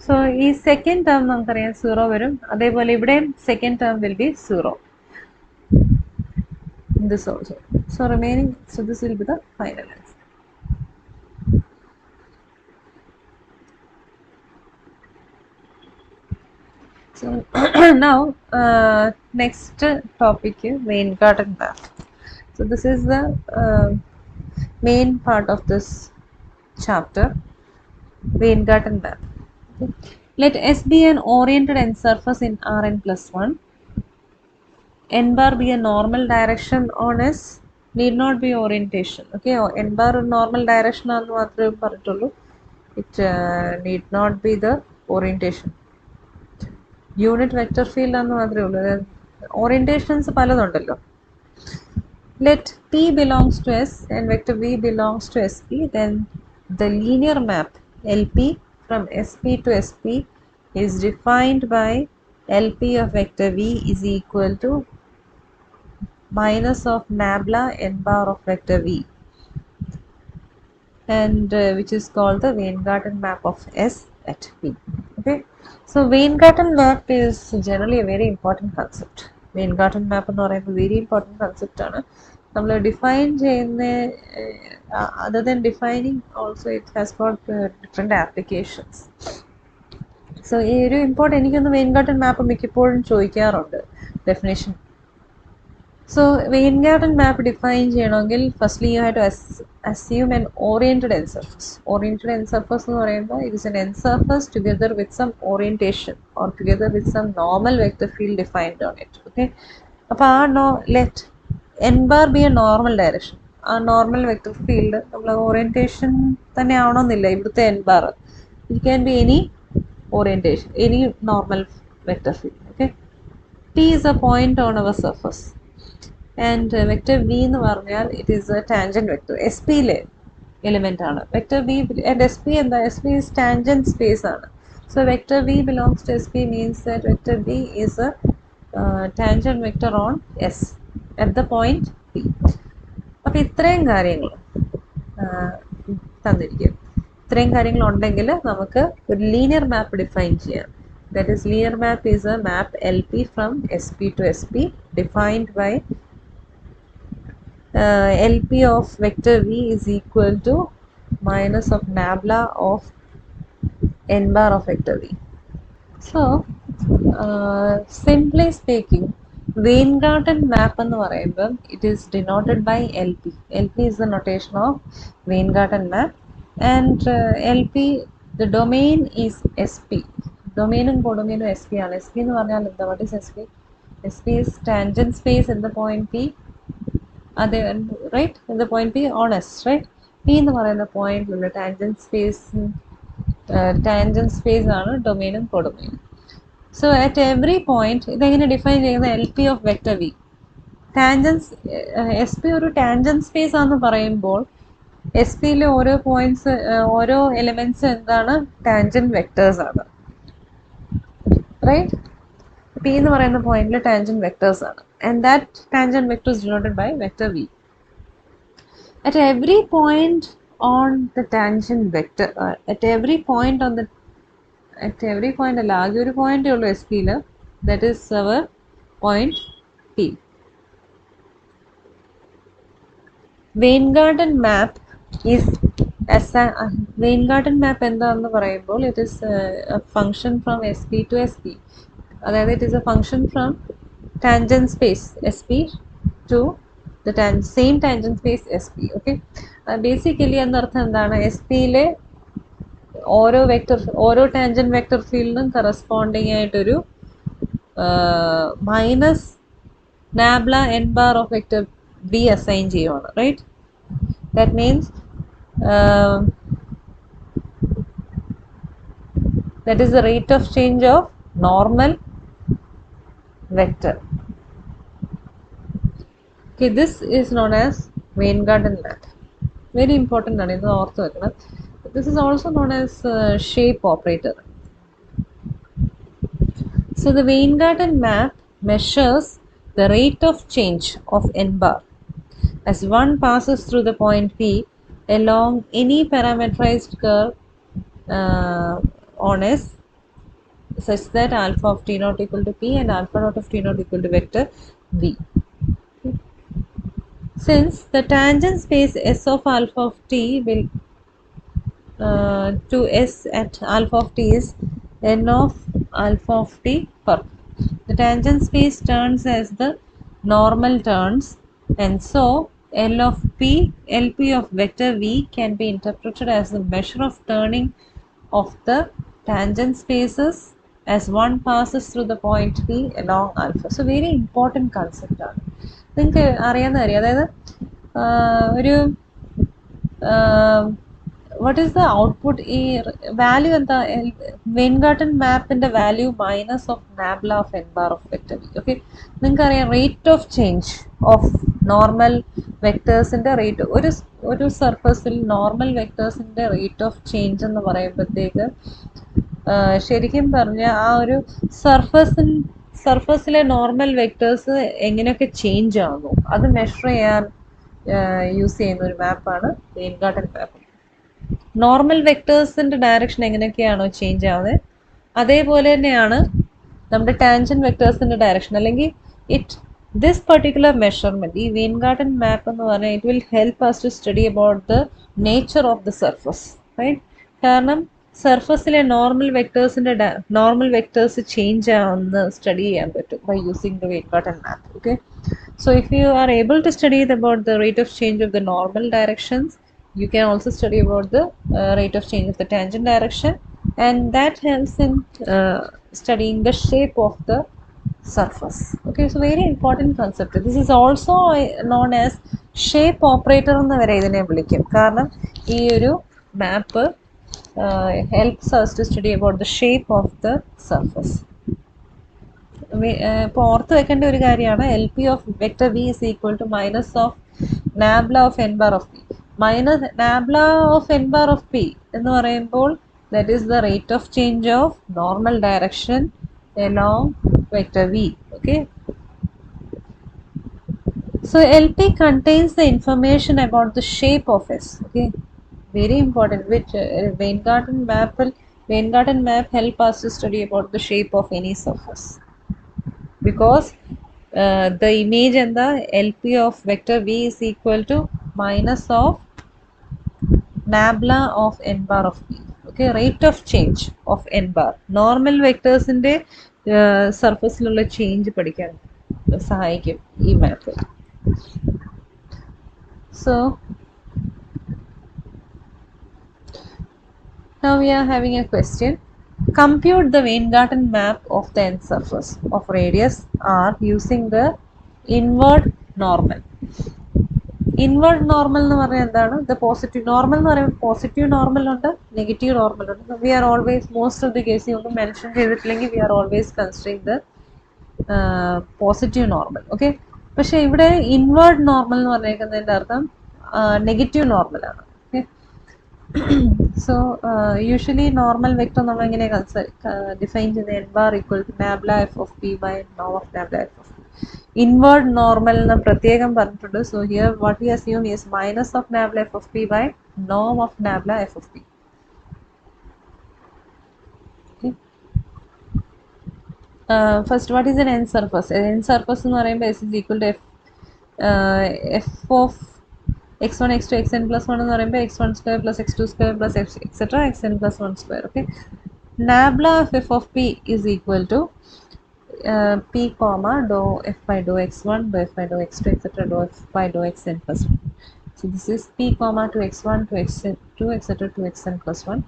So ഈ second term നമുക്കറിയാം 0 വരും. അതേപോലെ ഇവിടെയും second term will be 0. This also. So remaining, so this will be the final answer. So now next topic is Weingarten graph. So this is the main part of this chapter, Weingarten map. Okay. Let S be an oriented n surface in Rn plus 1. N bar be a normal direction on S, need not be orientation. Okay, n bar normal direction ആണെന്ന് മാത്രമേ പറഞ്ഞിട്ടുള്ളൂ. It need not be the orientation. Unit vector field ആണെന്ന് മാത്രമേ ഉള്ളൂ. Orientations പലതുണ്ടല്ലോ. Let P belongs to S and vector V belongs to SP, then the linear map LP from SP to SP is defined by LP of vector V is equal to minus of nabla n bar of vector V, and which is called the Weingarten map of S at P. Okay, so Weingarten map is generally a very important concept. Weingarten map എന്ന് പറയുന്നത് very important concept ആണ്. നമ്മൾ define ചെയ്യുന്ന other than defining also it has got different applications. So ഈ ഒരു important എനിക്കൊന്ന് Weingarten map മിക്കപ്പോഴും ചോദിക്കാറുണ്ട് definition. So Weingarten map define ചെയ്യണമെങ്കിൽ firstly you have to assume an oriented n surface. Oriented n surface എന്ന് പറയുമ്പോൾ it is an n surface together with some orientation or together with some normal vector field defined on it. Okay, അപ്പോൾ let n bar be a normal direction. ആ normal vector field നമ്മൾ orientation തന്നെ ആവണമെന്നില്ല ഇവിടുത്തെ n bar. It can be any orientation, any normal vector field. Okay, P is a point on our surface. And vector v എന്ന് പറഞ്ഞാൽ it is a tangent vector S പിയിലെ element ആണ് vector V and S P എന്താ S P is tangent space ആണ് so vector V belongs to S P means that vector V is a tangent vector on S at the point P. അപ്പോൾ ഇത്രയും കാര്യങ്ങൾ തന്നിരിക്കും. ഇത്രയും കാര്യങ്ങൾ ഉണ്ടെങ്കിൽ നമുക്ക് ഒരു ലീനിയർ മാപ്പ് ഡിഫൈൻ ചെയ്യാം. That is linear map is a map L P from S P to S P defined by LP of vector V is equal to minus of nabla of n bar of vector V. So simply speaking, Weingarten map എന്ന് പറയുമ്പോൾ it is denoted by LP. LP is the notation of Weingarten map, and LP the domain is SP. Domain and codomain SP ആണ്. SP എന്ന് പറഞ്ഞാൽ എന്താ? What is SP? SP is tangent space in the point P. അതെ right in the point P on S right P എന്ന് പറയുന്ന പോയിന്റിലുള്ള tangent space ആണ് ഡൊമെയിനും കോഡൊമെയിനും. സോ അറ്റ് എവറി പോയിന്റ് ഇതെങ്ങനെ ഡിഫൈൻ ചെയ്യുന്ന L P of vector V tangents S P ഒരു ടാൻജൻറ്റ് സ്പേസ് ആണെന്ന് പറയുമ്പോൾ എസ് പിയിലെ ഓരോ പോയിന്റ്സ് ഓരോ എലിമെന്റ്സ് എന്താണ് ടാൻജൻറ്റ് വെക്ടേഴ്സ് ആണ് റൈറ്റ്. P എന്ന് പറയുന്ന പോയിന്റിൽ ടാൻജൻറ്റ് വെക്ടേഴ്സ് ആണ് and that tangent vector is denoted by vector V. At every point on the tangent vector at every point അല്ല ആകെ ഒരു പോയിന്റേ ഉള്ളൂ എസ് പിയിൽ, that is our point P. Weingarten map is Weingarten map എന്താണെന്ന് പറയുമ്പോൾ it is a function from SP to SP. അതായത് it is a function from tangent space SP to the same tangent space SP. Okay, basically എന്നർത്ഥം എന്താണ്? S പിയിലെ ഓരോ tangent vector ഫീൽഡിനും corresponding ആയിട്ടൊരു minus nabla N bar of vector B assign ചെയ്യുവാണ് right. That means that is the rate of change of normal vector. Okay, this is known as Weingarten map. Very important ആണ് ഇത് ഓർത്ത് വെക്കണം. This is also known as shape operator. So the Weingarten map measures the rate of change of n bar as one passes through the point P along any parametrized curve on S such that alpha of t naught equal to P and alpha naught of t naught equal to vector V. Since the tangent space S of alpha of t will to S at alpha of t is n of alpha of t per. The tangent space turns as the normal turns And so L of P, LP of vector V can be interpreted as the measure of turning of the tangent spaces as one passes through the point P along alpha. So very important concept ആണ്. നിങ്ങൾക്ക് അറിയാവുന്ന കാര്യം, അതായത് ഒരു what is the output ഈ value എന്താ, Weingarten മാപ്പിൻ്റെ value minus of nabla of N bar of vector V. Okay, നിങ്ങൾക്കറിയാം rate of change of normal വെക്ടേഴ്സിൻ്റെ റേറ്റ്, ഒരു സർഫസിൽ നോർമൽ വെക്ടേഴ്സിൻ്റെ റേറ്റ് ഓഫ് ചേഞ്ച് എന്ന് പറയുമ്പോഴത്തേക്ക് ശരിക്കും പറഞ്ഞാൽ ആ ഒരു സർഫസിലെ നോർമൽ വെക്ടേഴ്സ് എങ്ങനെയൊക്കെ ചേഞ്ച് ആകും അത് മെഷർ ചെയ്യാൻ യൂസ് ചെയ്യുന്ന ഒരു മാപ്പാണ് വെയിൻഗാർട്ടൻ മാപ്പ്. നോർമൽ വെക്ടേഴ്സിൻ്റെ ഡയറക്ഷൻ എങ്ങനെയൊക്കെയാണോ ചേഞ്ച് ആവുന്നത് അതേപോലെ തന്നെയാണ് നമ്മുടെ ടാൻജൻറ്റ് വെക്ടേഴ്സിൻ്റെ ഡയറക്ഷൻ. അല്ലെങ്കിൽ ദിസ് പർട്ടിക്കുലർ മെഷർമെൻറ്റ്, ഈ വെയിൻഗാർട്ടൻ മാപ്പ് എന്ന് പറഞ്ഞാൽ it will help us to study about the nature of the surface, right? കാരണം സർഫസിലെ നോർമൽ വെക്ടേഴ്സ് ചേഞ്ച് ആവുന്ന സ്റ്റഡി ചെയ്യാൻ പറ്റും by using the Weingarten map. Okay, so if you are able to study about the rate of change of the normal directions, you can also study about the rate of change of the tangent direction, and that helps in studying the shape of the surface. Okay, so very important concept. This is also known as shape operator എന്ന് വരെ ഇതിനെ വിളിക്കും. കാരണം ഈ ഒരു മാപ്പ് helps us to study about the shape of the surface. ഇപ്പോൾ ഓർത്ത് വെക്കേണ്ട ഒരു കാര്യമാണ് L P of vector V is equal to minus of nabla of N bar of P. Minus nabla of N bar of P എന്ന് പറയുമ്പോൾ that is the rate of change of normal direction along vector v. Okay, so LP contains the information about the shape of S. Okay, very important, which Weingarten map help us to study about the shape of any surface, because the image and the LP of vector v is equal to minus of nabla of n bar of p. Okay, rate of change of n bar, normal vectors in the സർഫസിലുള്ള change പഠിക്കാൻ സഹായിക്കും ഈ map. So now we are having a question. Compute the Weingarten map of the n surface of radius r using the inward normal. Inward normal എന്ന് പറഞ്ഞാൽ എന്താണ്? The positive normal എന്ന് പറയുമ്പോൾ positive normal ഉണ്ട്, negative normal ഉണ്ട്. We are always most of the case ഒന്നും mention ചെയ്തിട്ടില്ലെങ്കിൽ we are always considering the positive normal. Okay, പക്ഷെ ഇവിടെ ഇൻവേർഡ് നോർമൽ എന്ന് പറഞ്ഞേക്കുന്നതിൻ്റെ അർത്ഥം നെഗറ്റീവ് നോർമലാണ്. Okay, so usually normal vector നമ്മൾ എങ്ങനെ ഡിഫൈൻ ചെയ്യുന്നത്? N bar equal to nabla F of P by നോം of nabla F of P. Inward normal എന്ന് പ്രത്യേകം പറഞ്ഞിട്ടുണ്ട്. So here what we assume is minus of nabla F of P by നോം of nabla F of P. First what is N N surface? N surface എന്ന് പറയുമ്പോൾ S is equal to F of x1 x2 xn plus 1 എന്ന് പറയുമ്പോൾ x1 square plus x2 square plus etc xn plus 1 square. Okay, nabla of f of p is equal to p comma dou f by dou x1 dou f by dou x2 etc dou f by dou xn plus 1. So this is p comma to x1 to x2 etc to xn plus 1.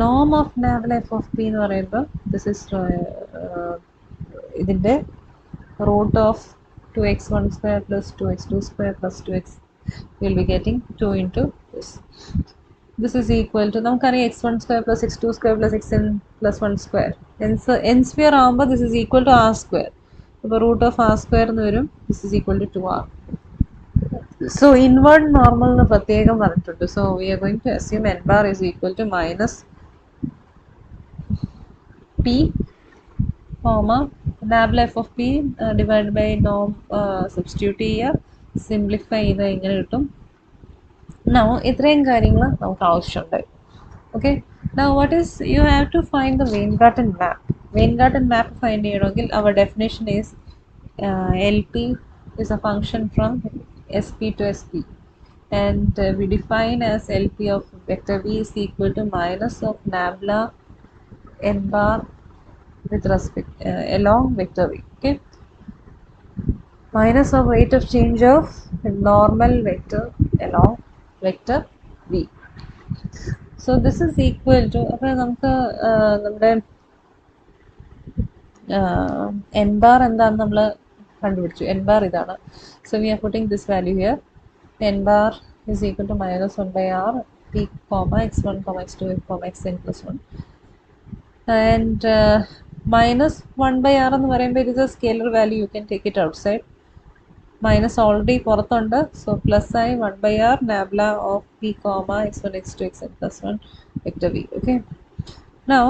Norm of nabla f of p എന്ന് പറയുമ്പോൾ this is ഇതിൻ്റെ root of 2x1 square plus 2x2 square plus 2x, we'll be getting 2 into this. This is equal to, നമുക്കറിയാം x1 square plus x2 square plus xn plus 1 square. n sphere ആകുമ്പോൾ this is equal to r square. അപ്പോൾ root of r square എന്ന് വരും. This is equal to 2r. So inward normal എന്ന് പ്രത്യേകം പറഞ്ഞിട്ടുണ്ട്. So we are going to assume n bar is equal to minus p comma nabla f of p divided by norm, substitute ചെയ്യുക, simplify ചെയ്ത് ഇങ്ങനെ കിട്ടും. Now ഇത്രയും കാര്യങ്ങൾ നമുക്ക് ആവശ്യമുണ്ട്. Okay, now what is you have to find the Weingarten map. Weingarten map find ചെയ്യണമെങ്കിൽ our definition is L P is a function from SP to SP, and we define as LP of vector v is equal to minus of nabla n bar with respect along vector v. Okay, minus of rate of change of normal vector along vector v. So this is equal to അപ്പോൾ നമുക്ക് നമ്മുടെ n bar എന്താണെന്ന് നമ്മൾ കണ്ടുപിടിച്ചു. n bar ഇതാണ്. So we are putting this value here. n bar is equal to minus 1 by r p comma x1 comma x2 comma xn plus 1. And minus 1 by r എന്ന് പറയുമ്പോൾ it is a scalar value, you can take it outside. Minus already പുറത്തുണ്ട്, so plus I 1 by r nabla of p comma x1 x2 xn plus 1 vector v. Okay, now